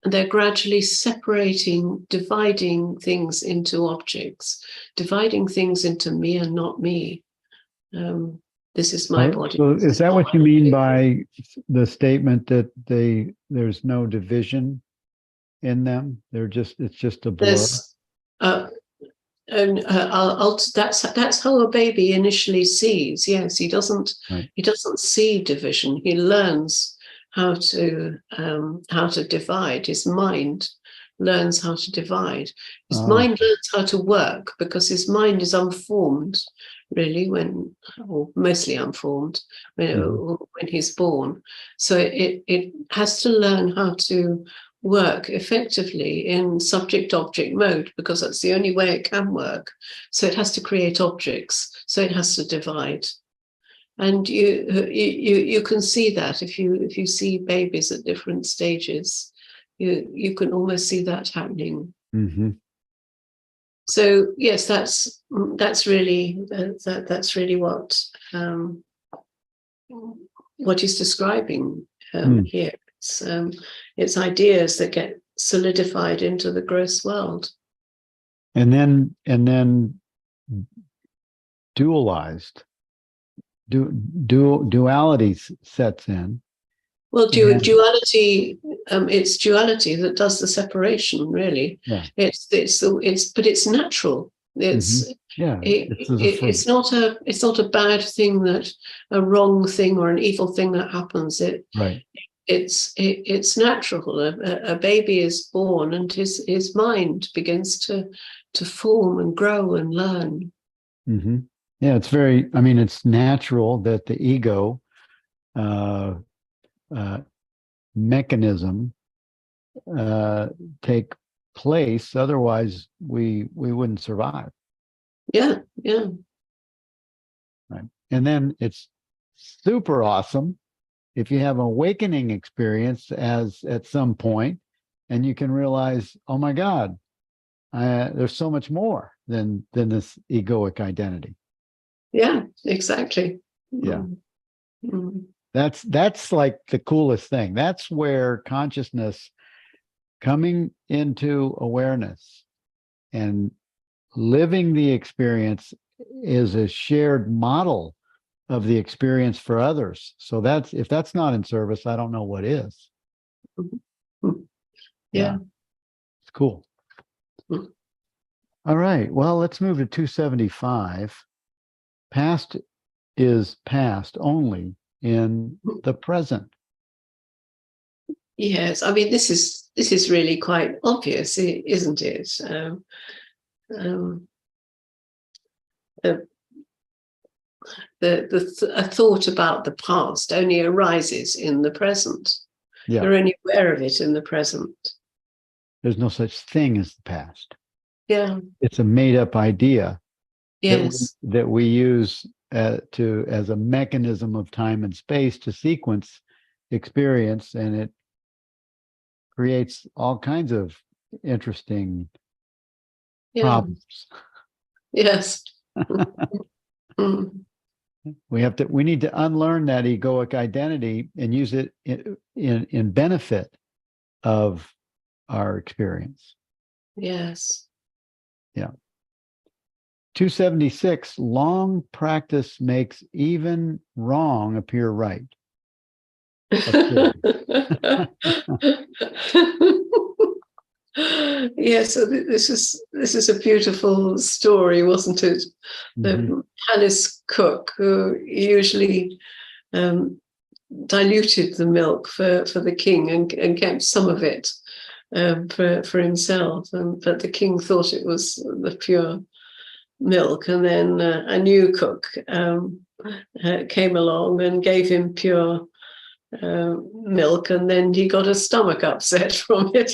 [SPEAKER 2] And they're gradually separating, dividing things into objects, dividing things into me and not me. This is my body.
[SPEAKER 1] So is that what you mean by the statement that there's no division in them? It's just a blur.
[SPEAKER 2] That's how a baby initially sees. Yes, he doesn't see division. He learns how to divide. His mind learns how to divide. His mind learns how to work because his mind is unformed, really, or mostly unformed when he's born. So it has to learn how to work effectively in subject-object mode because that's the only way it can work. So it has to create objects. So it has to divide. And you can see that if you see babies at different stages, you can almost see that happening.
[SPEAKER 1] Mm-hmm.
[SPEAKER 2] So yes, that's really what he's describing here. It's ideas that get solidified into the gross world,
[SPEAKER 1] and then dualized. Duality sets in.
[SPEAKER 2] Well, duality. It's duality that does the separation. Really,
[SPEAKER 1] yeah.
[SPEAKER 2] But it's natural. It's it's not a bad thing, that a wrong thing or an evil thing that happens. It's natural. A baby is born and his mind begins to form and grow and learn.
[SPEAKER 1] Mm-hmm. Yeah, it's natural that the ego mechanism take place. Otherwise, we wouldn't survive.
[SPEAKER 2] Yeah.
[SPEAKER 1] Right. And then it's super awesome if you have an awakening experience at some point, and you can realize, oh my God, there's so much more than this egoic identity.
[SPEAKER 2] Yeah, exactly.
[SPEAKER 1] Yeah. That's like the coolest thing. That's where consciousness coming into awareness and living the experience is a shared model of the experience for others. So if that's not in service, I don't know what is.
[SPEAKER 2] Yeah.
[SPEAKER 1] It's cool. All right. Well, let's move to 275. Past is past only in the present.
[SPEAKER 2] Yes, I mean this is really quite obvious, isn't it? A thought about the past only arises in the present.
[SPEAKER 1] Yeah.
[SPEAKER 2] You're only aware of it in the present.
[SPEAKER 1] There's no such thing as the past.
[SPEAKER 2] Yeah.
[SPEAKER 1] It's a made-up idea.
[SPEAKER 2] Yes.
[SPEAKER 1] That we use as a mechanism of time and space to sequence experience, and it creates all kinds of interesting problems.
[SPEAKER 2] Yes. Mm.
[SPEAKER 1] We need to unlearn that egoic identity and use it in benefit of our experience.
[SPEAKER 2] Yes.
[SPEAKER 1] 276, long practice makes even wrong appear right.
[SPEAKER 2] Yes, so this is a beautiful story, wasn't it?
[SPEAKER 1] Mm-hmm.
[SPEAKER 2] Alice Cook, who usually diluted the milk for the king and kept some of it for himself, but the king thought it was the pure milk, and then a new cook came along and gave him pure milk, and then he got a stomach upset from it.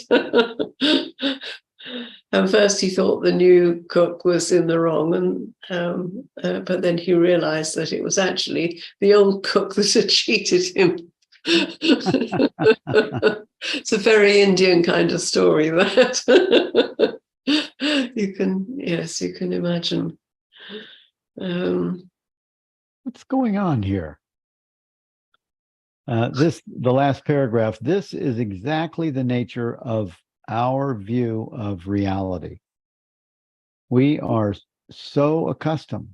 [SPEAKER 2] And first he thought the new cook was in the wrong, but then he realized that it was actually the old cook that had cheated him. It's a very Indian kind of story, that. You can imagine.
[SPEAKER 1] What's going on here? The last paragraph, this is exactly the nature of our view of reality. We are so accustomed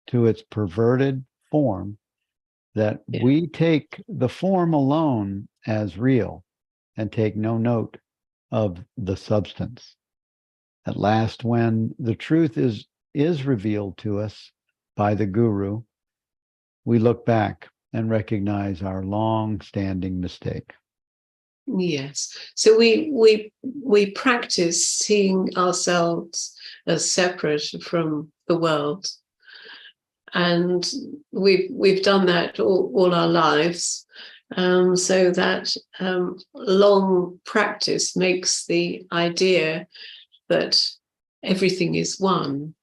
[SPEAKER 1] to its perverted form that we take the form alone as real and take no note of the substance. At last, when the truth is revealed to us by the guru, we look back and recognize our long-standing mistake.
[SPEAKER 2] Yes. So we practice seeing ourselves as separate from the world, and we've done that all our lives. So that long practice makes the idea that everything is one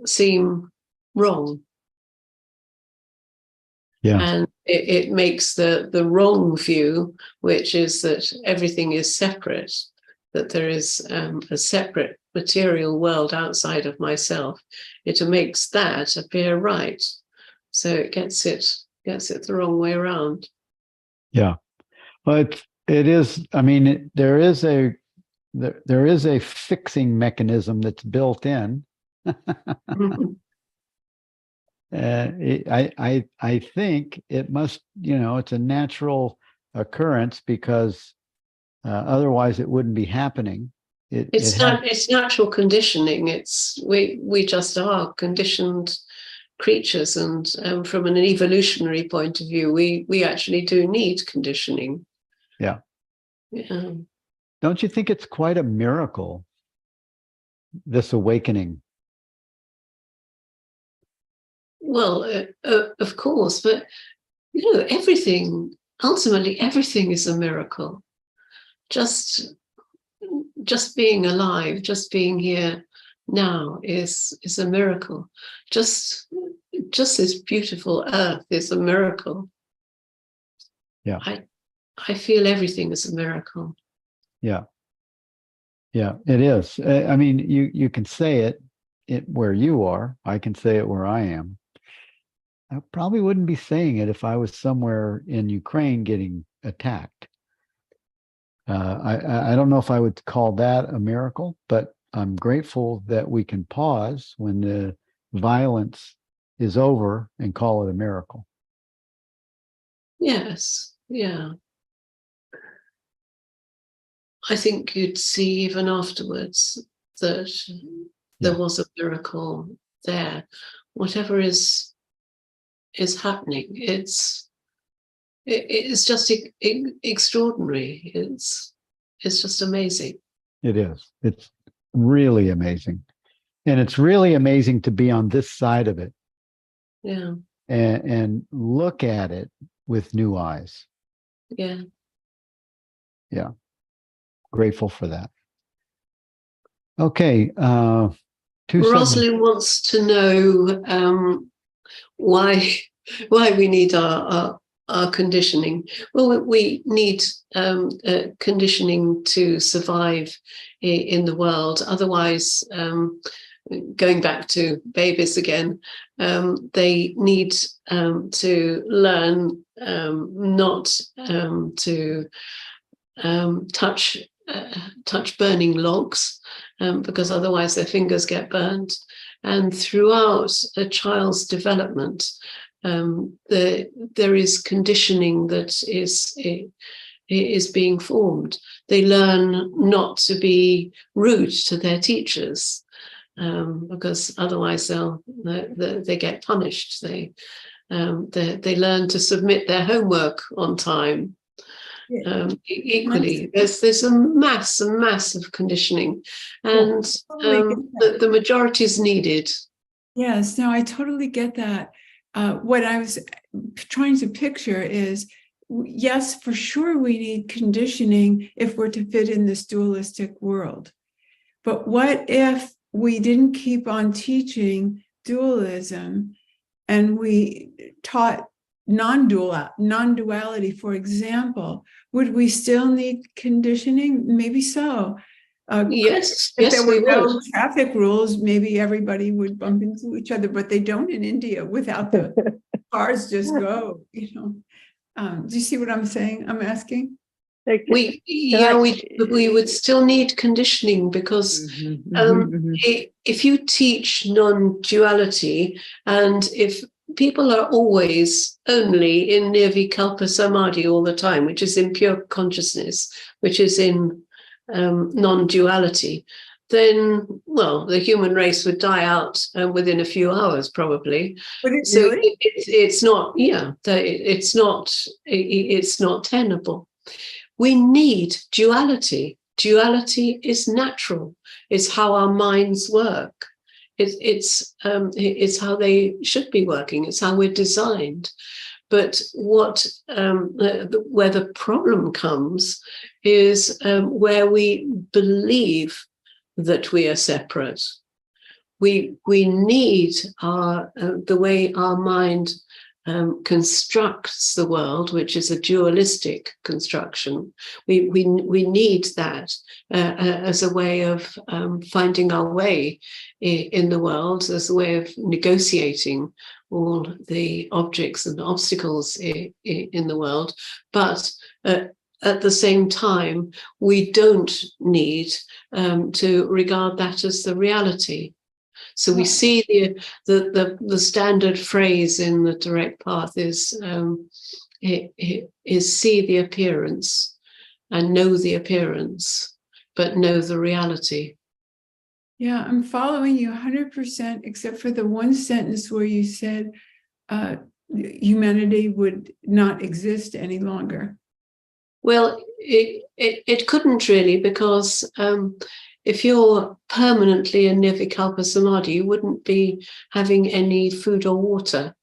[SPEAKER 2] seem wrong.
[SPEAKER 1] Yeah.
[SPEAKER 2] And it makes the wrong view, which is that everything is separate, that there is a separate material world outside of myself. It makes that appear right. So it gets it the wrong way around.
[SPEAKER 1] Yeah. But it is, I mean, there is a fixing mechanism that's built in. I think it must, it's a natural occurrence, because otherwise it wouldn't be happening.
[SPEAKER 2] It's natural conditioning. We just are conditioned creatures, and from an evolutionary point of view, we actually do need conditioning.
[SPEAKER 1] Yeah.
[SPEAKER 2] Yeah.
[SPEAKER 1] Don't you think it's quite a miracle, this awakening?
[SPEAKER 2] Well, of course, but ultimately everything is a miracle. Just being alive, just being here now is a miracle. Just this beautiful earth is a miracle.
[SPEAKER 1] Yeah.
[SPEAKER 2] I feel everything is a miracle.
[SPEAKER 1] Yeah. Yeah, it is. I mean, you can say it where you are. I can say it where I am. I probably wouldn't be saying it if I was somewhere in Ukraine getting attacked. I don't know if I would call that a miracle, but I'm grateful that we can pause when the violence is over and call it a miracle.
[SPEAKER 2] Yes, yeah. I think you'd see even afterwards that there was a miracle there. Whatever is happening, it's just extraordinary. It's just amazing.
[SPEAKER 1] It is. It's really amazing. And it's really amazing to be on this side of it.
[SPEAKER 2] Yeah.
[SPEAKER 1] And look at it with new eyes.
[SPEAKER 2] Yeah.
[SPEAKER 1] Yeah. Grateful for that. Okay.
[SPEAKER 2] Rosalind wants to know why we need our conditioning. Well, we need conditioning to survive in the world. Otherwise, going back to babies again, they need to learn not to touch burning logs, because otherwise their fingers get burned. And throughout a child's development, there is conditioning that is being formed. They learn not to be rude to their teachers, because otherwise they get punished. They learn to submit their homework on time. Equally, there's a mass of conditioning, and the majority is needed.
[SPEAKER 5] Yes, no, I totally get that. What I was trying to picture is, yes, for sure we need conditioning if we're to fit in this dualistic world. But what if we didn't keep on teaching dualism and we taught non-duality, for example? Would we still need conditioning? Maybe so.
[SPEAKER 2] Yes,
[SPEAKER 5] if there were no
[SPEAKER 2] would.
[SPEAKER 5] traffic rules, maybe everybody would bump into each other, but they don't in India without the cars just go, you know. Do you see what I'm saying? I'm asking.
[SPEAKER 2] We would still need conditioning, because if you teach non-duality, and if people are always only in nirvikalpa samadhi all the time, which is in pure consciousness, which is in non-duality, then, well, the human race would die out within a few hours, probably. So really? It's not, it's not tenable. We need duality. Duality is natural. It's how our minds work. It's how they should be working. It's how we're designed. But where the problem comes is where we believe that we are separate. We need the way our mind constructs the world, which is a dualistic construction. We need that as a way of finding our way in the world, as a way of negotiating all the objects and obstacles in the world. But at the same time, we don't need to regard that as the reality. So we see the standard phrase in the direct path is see the appearance and know the appearance, but know the reality.
[SPEAKER 5] Yeah, I'm following you 100%, except for the one sentence where you said humanity would not exist any longer.
[SPEAKER 2] Well, it couldn't really, because if you're permanently in nirvikalpa samadhi, you wouldn't be having any food or water.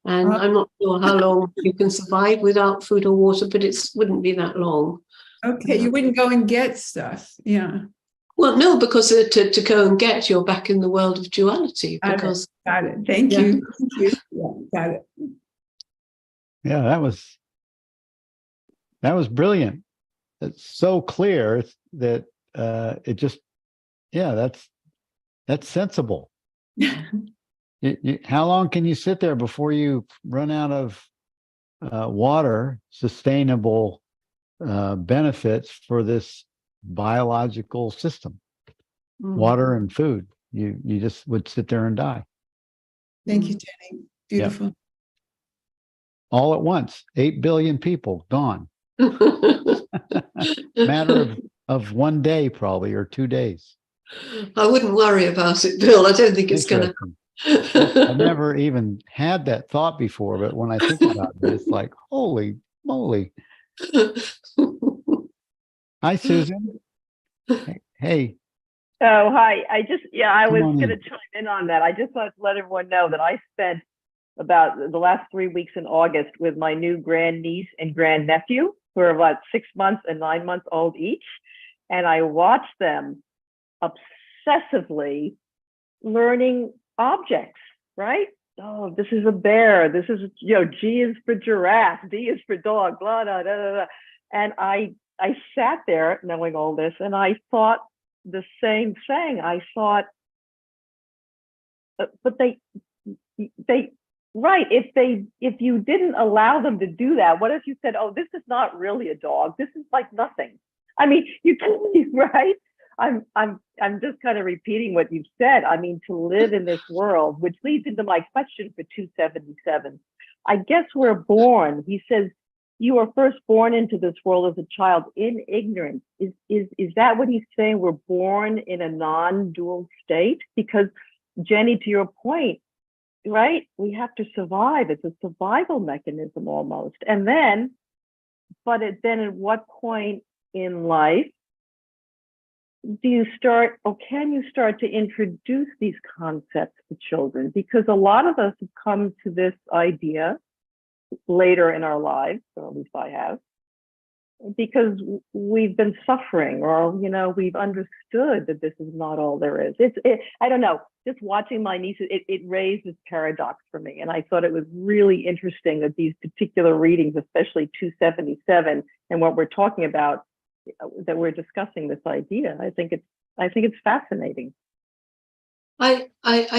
[SPEAKER 2] And I'm not sure how long you can survive without food or water, but it wouldn't be that long.
[SPEAKER 5] Okay, you wouldn't go and get stuff. Yeah.
[SPEAKER 2] Well, no, because to go and get, you're back in the world of duality. Because
[SPEAKER 5] got it. Thank you. Thank you. Yeah, got it.
[SPEAKER 1] Yeah, that was brilliant. It's so clear that it just, that's sensible. How long can you sit there before you run out of water, sustainable benefits for this biological system? Water and food. You just would sit there and die.
[SPEAKER 5] Thank you, Jenny. Beautiful.
[SPEAKER 1] Yep. All at once, 8 billion people gone. Matter of one day, probably, or 2 days.
[SPEAKER 2] I wouldn't worry about it, Bill. I don't think it's going to.
[SPEAKER 1] I've never even had that thought before, but when I think about it, it's like, holy moly. Hi, Susan. Hey.
[SPEAKER 4] Oh, hi. I was going to
[SPEAKER 1] in.
[SPEAKER 4] chime in on that. I just wanted to let everyone know that I spent about the last 3 weeks in August with my new grandniece and grandnephew, who are about 6 months and 9 months old each. And I watched them obsessively learning objects, right? Oh, this is a bear. This is, G is for giraffe, D is for dog, blah, blah, blah, blah. And I sat there knowing all this, and I thought the same thing. I thought, but they right. If you didn't allow them to do that, what if you said, "Oh, this is not really a dog. This is like nothing." I mean, you can't, right? I'm just kind of repeating what you've said. I mean, to live in this world, which leads into my question for 277. I guess we're born. He says, you were first born into this world as a child in ignorance. Is that what he's saying? We're born in a non-dual state? Because Jenny, to your point, right? We have to survive. It's a survival mechanism almost. And then, then at what point in life do you start, or can you start to introduce these concepts to children? Because a lot of us have come to this idea later in our lives, or at least I have, because we've been suffering, or we've understood that this is not all there is. I don't know, just watching my nieces, it raised this paradox for me, and I thought it was really interesting that these particular readings, especially 277 and what we're talking about, that we're discussing this idea. I think it's fascinating.
[SPEAKER 2] I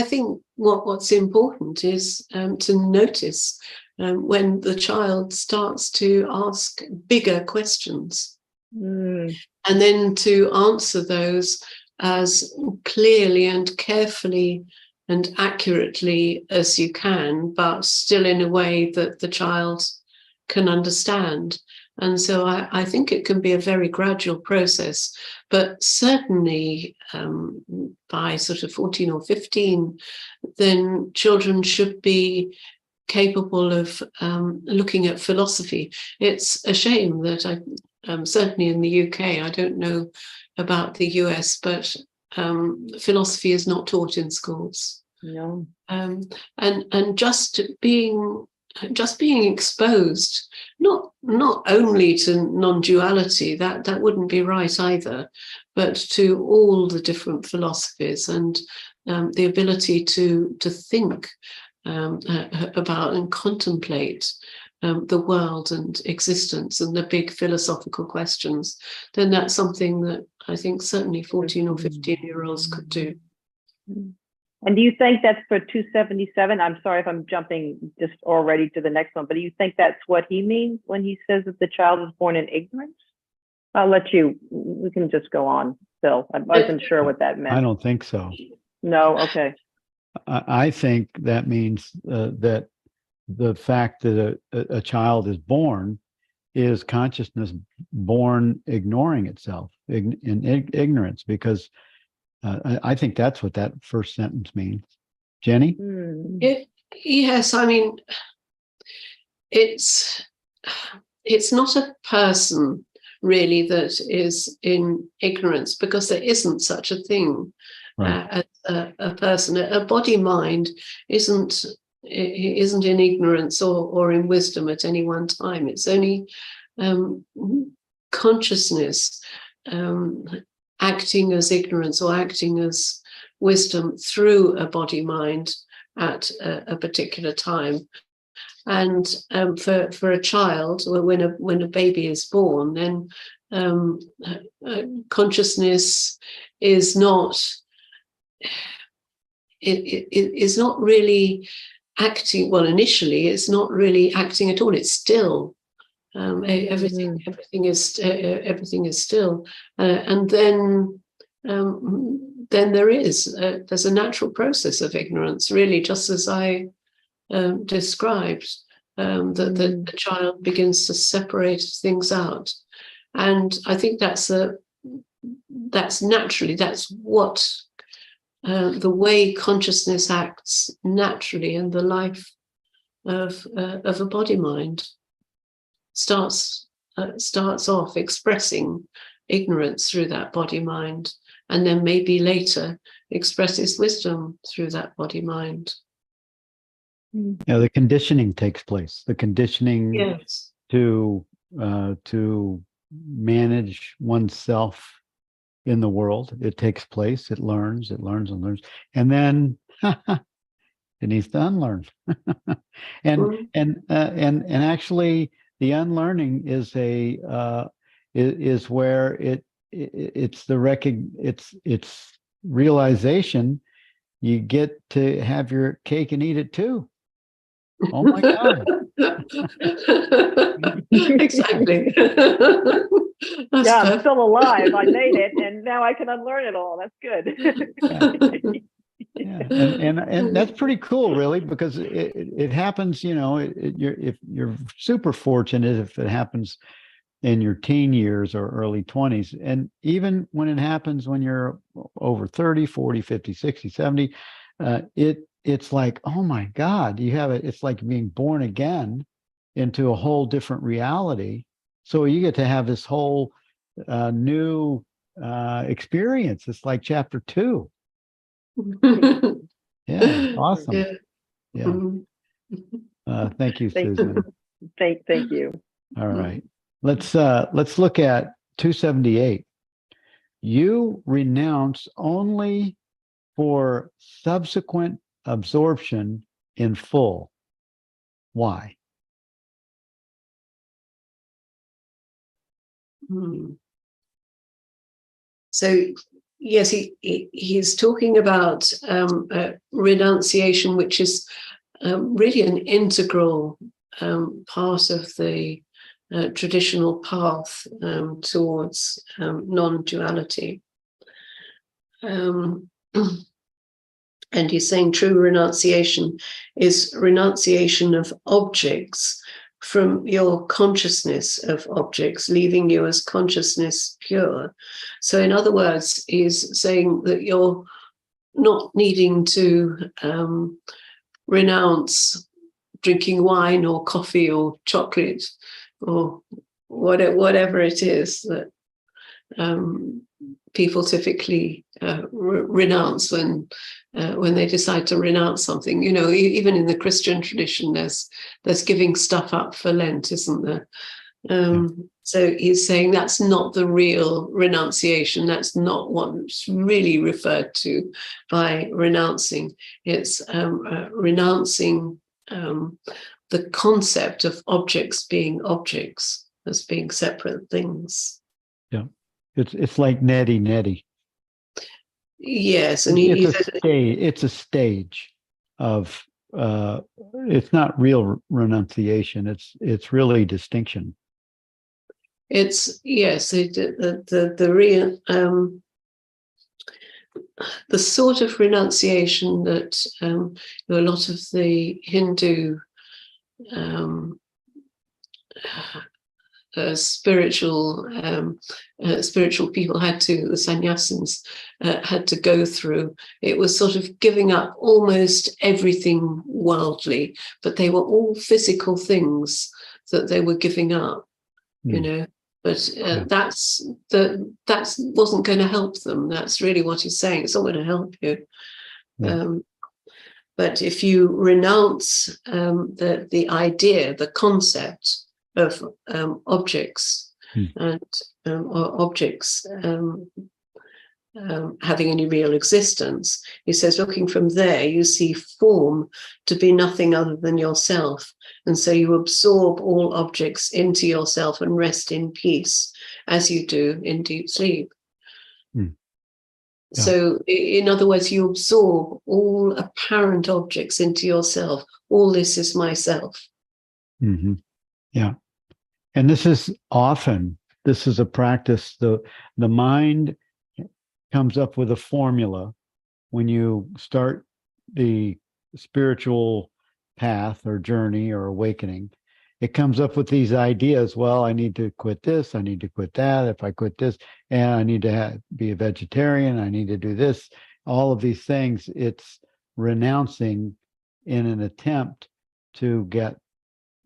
[SPEAKER 2] think what's important is to notice when the child starts to ask bigger questions, and then to answer those as clearly and carefully and accurately as you can, but still in a way that the child can understand. And so I think it can be a very gradual process, but certainly by sort of 14 or 15, then children should be capable of looking at philosophy. It's a shame that certainly in the UK, I don't know about the US, but philosophy is not taught in schools.
[SPEAKER 4] No.
[SPEAKER 2] And just being exposed not only to non-duality, that wouldn't be right either, but to all the different philosophies, and the ability to think about and contemplate the world and existence and the big philosophical questions, then that's something that I think certainly 14 or 15-year-olds could do.
[SPEAKER 4] And do you think that's for 277? I'm sorry if I'm jumping just already to the next one, but do you think that's what he means when he says that the child is born in ignorance? I'll let you, we can just go on, Bill. I wasn't sure what that meant.
[SPEAKER 1] I don't think so.
[SPEAKER 4] No, okay.
[SPEAKER 1] I think that means that the fact that a child is born is consciousness born ignoring itself in ignorance, because I think that's what that first sentence means. Jenny?
[SPEAKER 2] Yes, I mean, it's not a person really that is in ignorance, because there isn't such a thing as a person. A body mind isn't in ignorance or in wisdom at any one time. It's only consciousness acting as ignorance or acting as wisdom through a body mind at a particular time. And for a child, when a baby is born, then consciousness is not really acting. Well, initially, it's not really acting at all. It's still. Everything is still, and then there's a natural process of ignorance, really, just as I described, that the child begins to separate things out, and I think that's what the way consciousness acts naturally in the life of a body mind. Starts off expressing ignorance through that body mind, and then maybe later expresses wisdom through that body mind.
[SPEAKER 1] Yeah, the conditioning takes place. The conditioning,
[SPEAKER 2] yes,
[SPEAKER 1] to manage oneself in the world. It takes place. It learns, and then it needs to unlearn. and actually, the unlearning is is where it's realization you get to have your cake and eat it too. Oh my God.
[SPEAKER 2] Exactly. That's
[SPEAKER 4] Yeah, I'm
[SPEAKER 2] perfect.
[SPEAKER 4] still alive. I made it, and now I can unlearn it all. That's good.
[SPEAKER 1] Yeah, and that's pretty cool, really, because it happens. If you're super fortunate if it happens in your teen years or early 20s, and even when it happens when you're over 30, 40, 50, 60, 70, it's like, oh my God, you have it. It's like being born again into a whole different reality. So you get to have this whole new experience. It's like chapter 2. Yeah, awesome.
[SPEAKER 2] Yeah.
[SPEAKER 1] Yeah.
[SPEAKER 2] Mhm.
[SPEAKER 1] Thank you,
[SPEAKER 4] Thank,
[SPEAKER 1] Susan.
[SPEAKER 4] thank you.
[SPEAKER 1] All right. Let's look at 278. You renounce only for subsequent absorption in full. Why?
[SPEAKER 2] Hmm. So yes, he's talking about renunciation, which is really an integral part of the traditional path towards non-duality. And he's saying true renunciation is renunciation of objects from your consciousness of objects, leaving you as consciousness pure. So, in other words, he's saying that you're not needing to renounce drinking wine or coffee or chocolate or whatever it is that people typically renounce when they decide to renounce something. Even in the Christian tradition, there's giving stuff up for Lent, isn't there? So he's saying that's not the real renunciation. That's not what's really referred to by renouncing. It's renouncing the concept of objects being objects as being separate things.
[SPEAKER 1] Yeah. It's like neti.
[SPEAKER 2] Yes, and
[SPEAKER 1] It's a stage of it's not real renunciation. It's really distinction.
[SPEAKER 2] it's yes, the real the sort of renunciation that a lot of the Hindu spiritual people the sannyasins had to go through. It was sort of giving up almost everything worldly, but they were all physical things that they were giving up, But that wasn't going to help them. That's really what he's saying. It's not going to help you.
[SPEAKER 1] Yeah.
[SPEAKER 2] But if you renounce the idea, the concept of objects and or objects having any real existence, he says, looking from there, you see form to be nothing other than yourself. And so you absorb all objects into yourself and rest in peace, as you do in deep sleep. Yeah. So, in other words, you absorb all apparent objects into yourself. All this is myself.
[SPEAKER 1] Mm-hmm. Yeah. And this is a practice. The mind comes up with a formula when you start the spiritual path or journey or awakening. It comes up with these ideas. Well, I need to quit this. I need to quit that. If I quit this, and I need to be a vegetarian. I need to do this. All of these things. It's renouncing in an attempt to get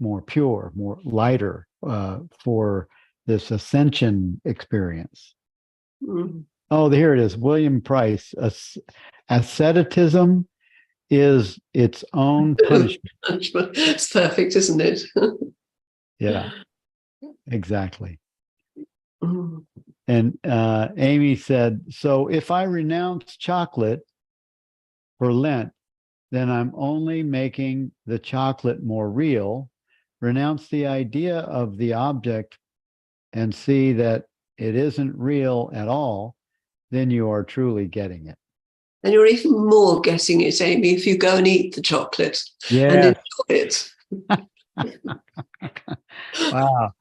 [SPEAKER 1] more pure, more lighter for this ascension experience. Mm-hmm. Oh, here it is. William Price. Asceticism is its own punishment.
[SPEAKER 2] It's perfect, isn't it?
[SPEAKER 1] Yeah, exactly.
[SPEAKER 2] Mm.
[SPEAKER 1] And Amy said, so if I renounce chocolate for Lent, then I'm only making the chocolate more real. Renounce the idea of the object and see that it isn't real at all, then you are truly getting it.
[SPEAKER 2] And you're even more getting it, Amy, if you go and eat the chocolate and
[SPEAKER 1] Yeah.
[SPEAKER 2] enjoy it.
[SPEAKER 1] Wow.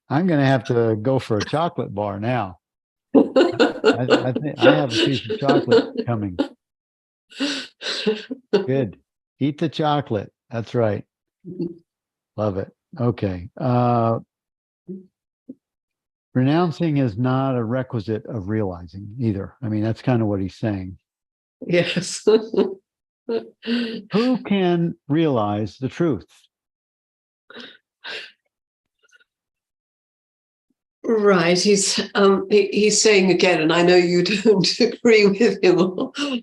[SPEAKER 1] I'm going to have to go for a chocolate bar now. I think I have a piece of chocolate coming. Good. Eat the chocolate. That's right. Love it. Okay. Renouncing is not a requisite of realizing either. I mean, that's kind of what he's saying.
[SPEAKER 2] Yes.
[SPEAKER 1] Who can realize the truth?
[SPEAKER 2] Right. He's saying again, and I know you don't agree with him,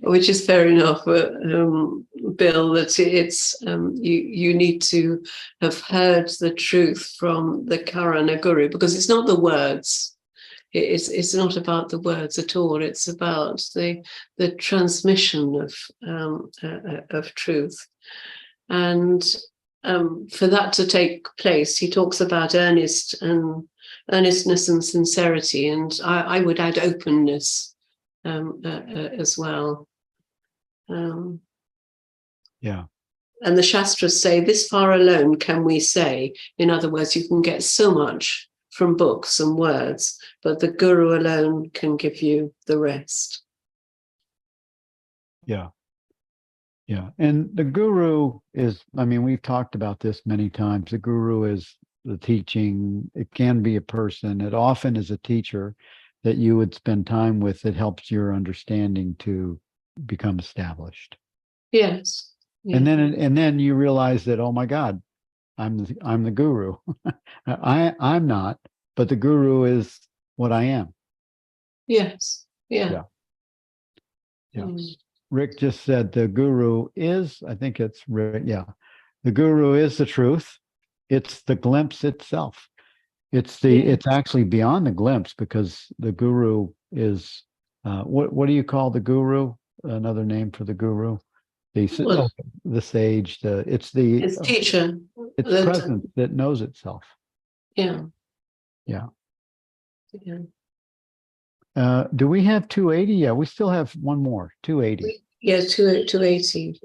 [SPEAKER 2] which is fair enough, Bill, that it's you need to have heard the truth from the Karana Guru, because it's not the words. It's not about the words at all. It's about the transmission of truth, and for that to take place, he talks about earnestness and sincerity, and I would add openness as well.
[SPEAKER 1] Yeah.
[SPEAKER 2] And the Shastras say, this far alone can we say. In other words, you can get so much from books and words, but the Guru alone can give you the rest.
[SPEAKER 1] Yeah. Yeah. And the guru is, I mean, we've talked about this many times. The guru is the teaching. It can be a person. It often is a teacher that you would spend time with that helps your understanding to become established.
[SPEAKER 2] Yes. Yeah.
[SPEAKER 1] And then you realize that, oh my God, I'm the guru. I'm not, but the guru is what I am.
[SPEAKER 2] Yes. Yeah.
[SPEAKER 1] Yeah. Rick just said the guru is, I think it's Rick. Yeah. The guru is the truth. It's the glimpse itself. It's actually beyond the glimpse, because the guru is, what do you call the guru? Another name for the guru? The sage, it's
[SPEAKER 2] teacher.
[SPEAKER 1] It's presence that knows itself.
[SPEAKER 2] Yeah.
[SPEAKER 1] Yeah.
[SPEAKER 2] Yeah.
[SPEAKER 1] Do we have 280? Yeah, we still have one more, 280.
[SPEAKER 2] Yeah, 280.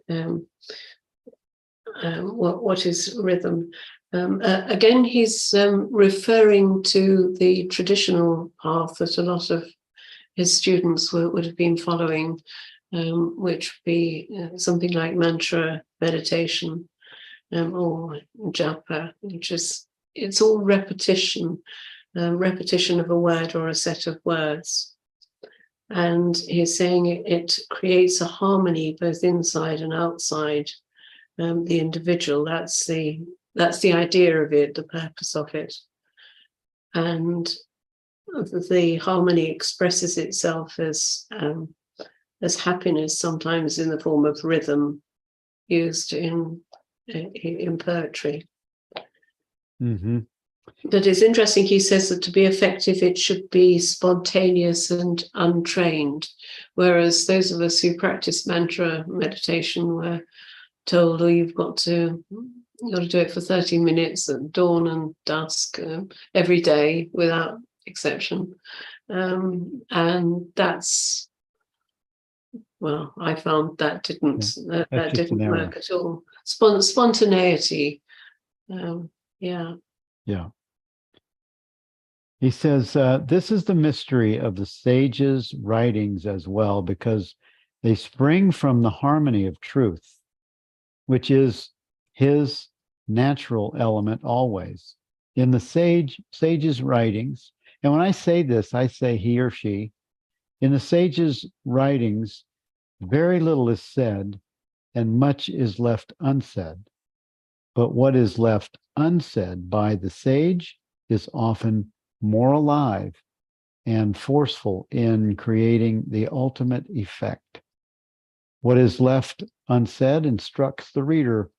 [SPEAKER 2] What is rhythm? Again, he's referring to the traditional path that a lot of his students would have been following, which would be something like mantra meditation or japa, which is, it's all repetition. Repetition of a word or a set of words. And he's saying it creates a harmony both inside and outside the individual. That's the idea of it, the purpose of it. And the harmony expresses itself as happiness, sometimes in the form of rhythm used in poetry.
[SPEAKER 1] Mm-hmm.
[SPEAKER 2] But it's interesting, he says that to be effective, it should be spontaneous and untrained. Whereas those of us who practice mantra meditation were told, oh, you've got to do it for 30 minutes at dawn and dusk every day without exception. And that's, well, I found that didn't work at all. Spontaneity. Yeah.
[SPEAKER 1] He says, this is the mystery of the sages' writings as well, because they spring from the harmony of truth, which is his natural element always. In the sages' writings, and when I say this, I say he or she, in the sages' writings, very little is said and much is left unsaid. But what is left unsaid by the sage is often more alive and forceful in creating the ultimate effect. What is left unsaid instructs the reader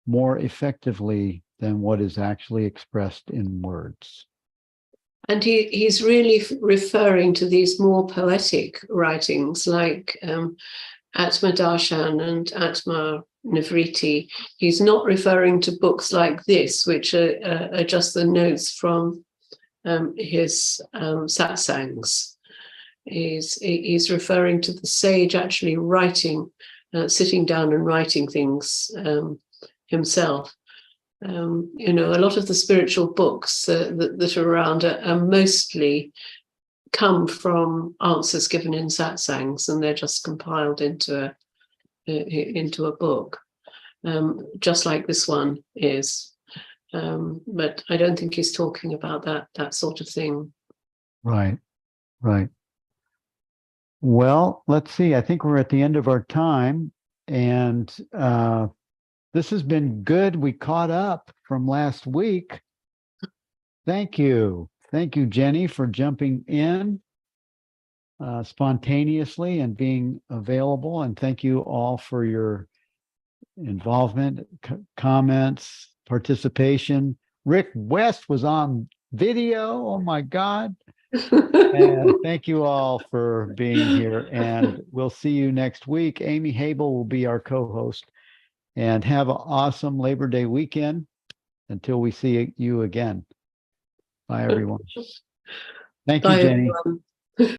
[SPEAKER 1] more effectively than what is actually expressed in words.
[SPEAKER 2] And he's really referring to these more poetic writings like Atma Darshan and Atma Nivriti. He's not referring to books like this, which are just the notes from his satsangs. He's referring to the sage actually writing, sitting down and writing things himself. You know, a lot of the spiritual books that are around are mostly come from answers given in satsangs, and they're just compiled into a book, just like this one is. But I don't think he's talking about that sort of thing.
[SPEAKER 1] Right. Well, let's see. I think we're at the end of our time, and this has been good. We caught up from last week. Thank you, Jenny, for jumping in spontaneously and being available, and thank you all for your involvement, comments, participation. Rick West was on video. Oh my God. And thank you all for being here, and we'll see you next week. Amy Habel will be our co-host, and have an awesome Labor Day weekend until we see you again. Bye, everyone. Thank you,
[SPEAKER 2] Bye,
[SPEAKER 1] Jenny.
[SPEAKER 2] everyone.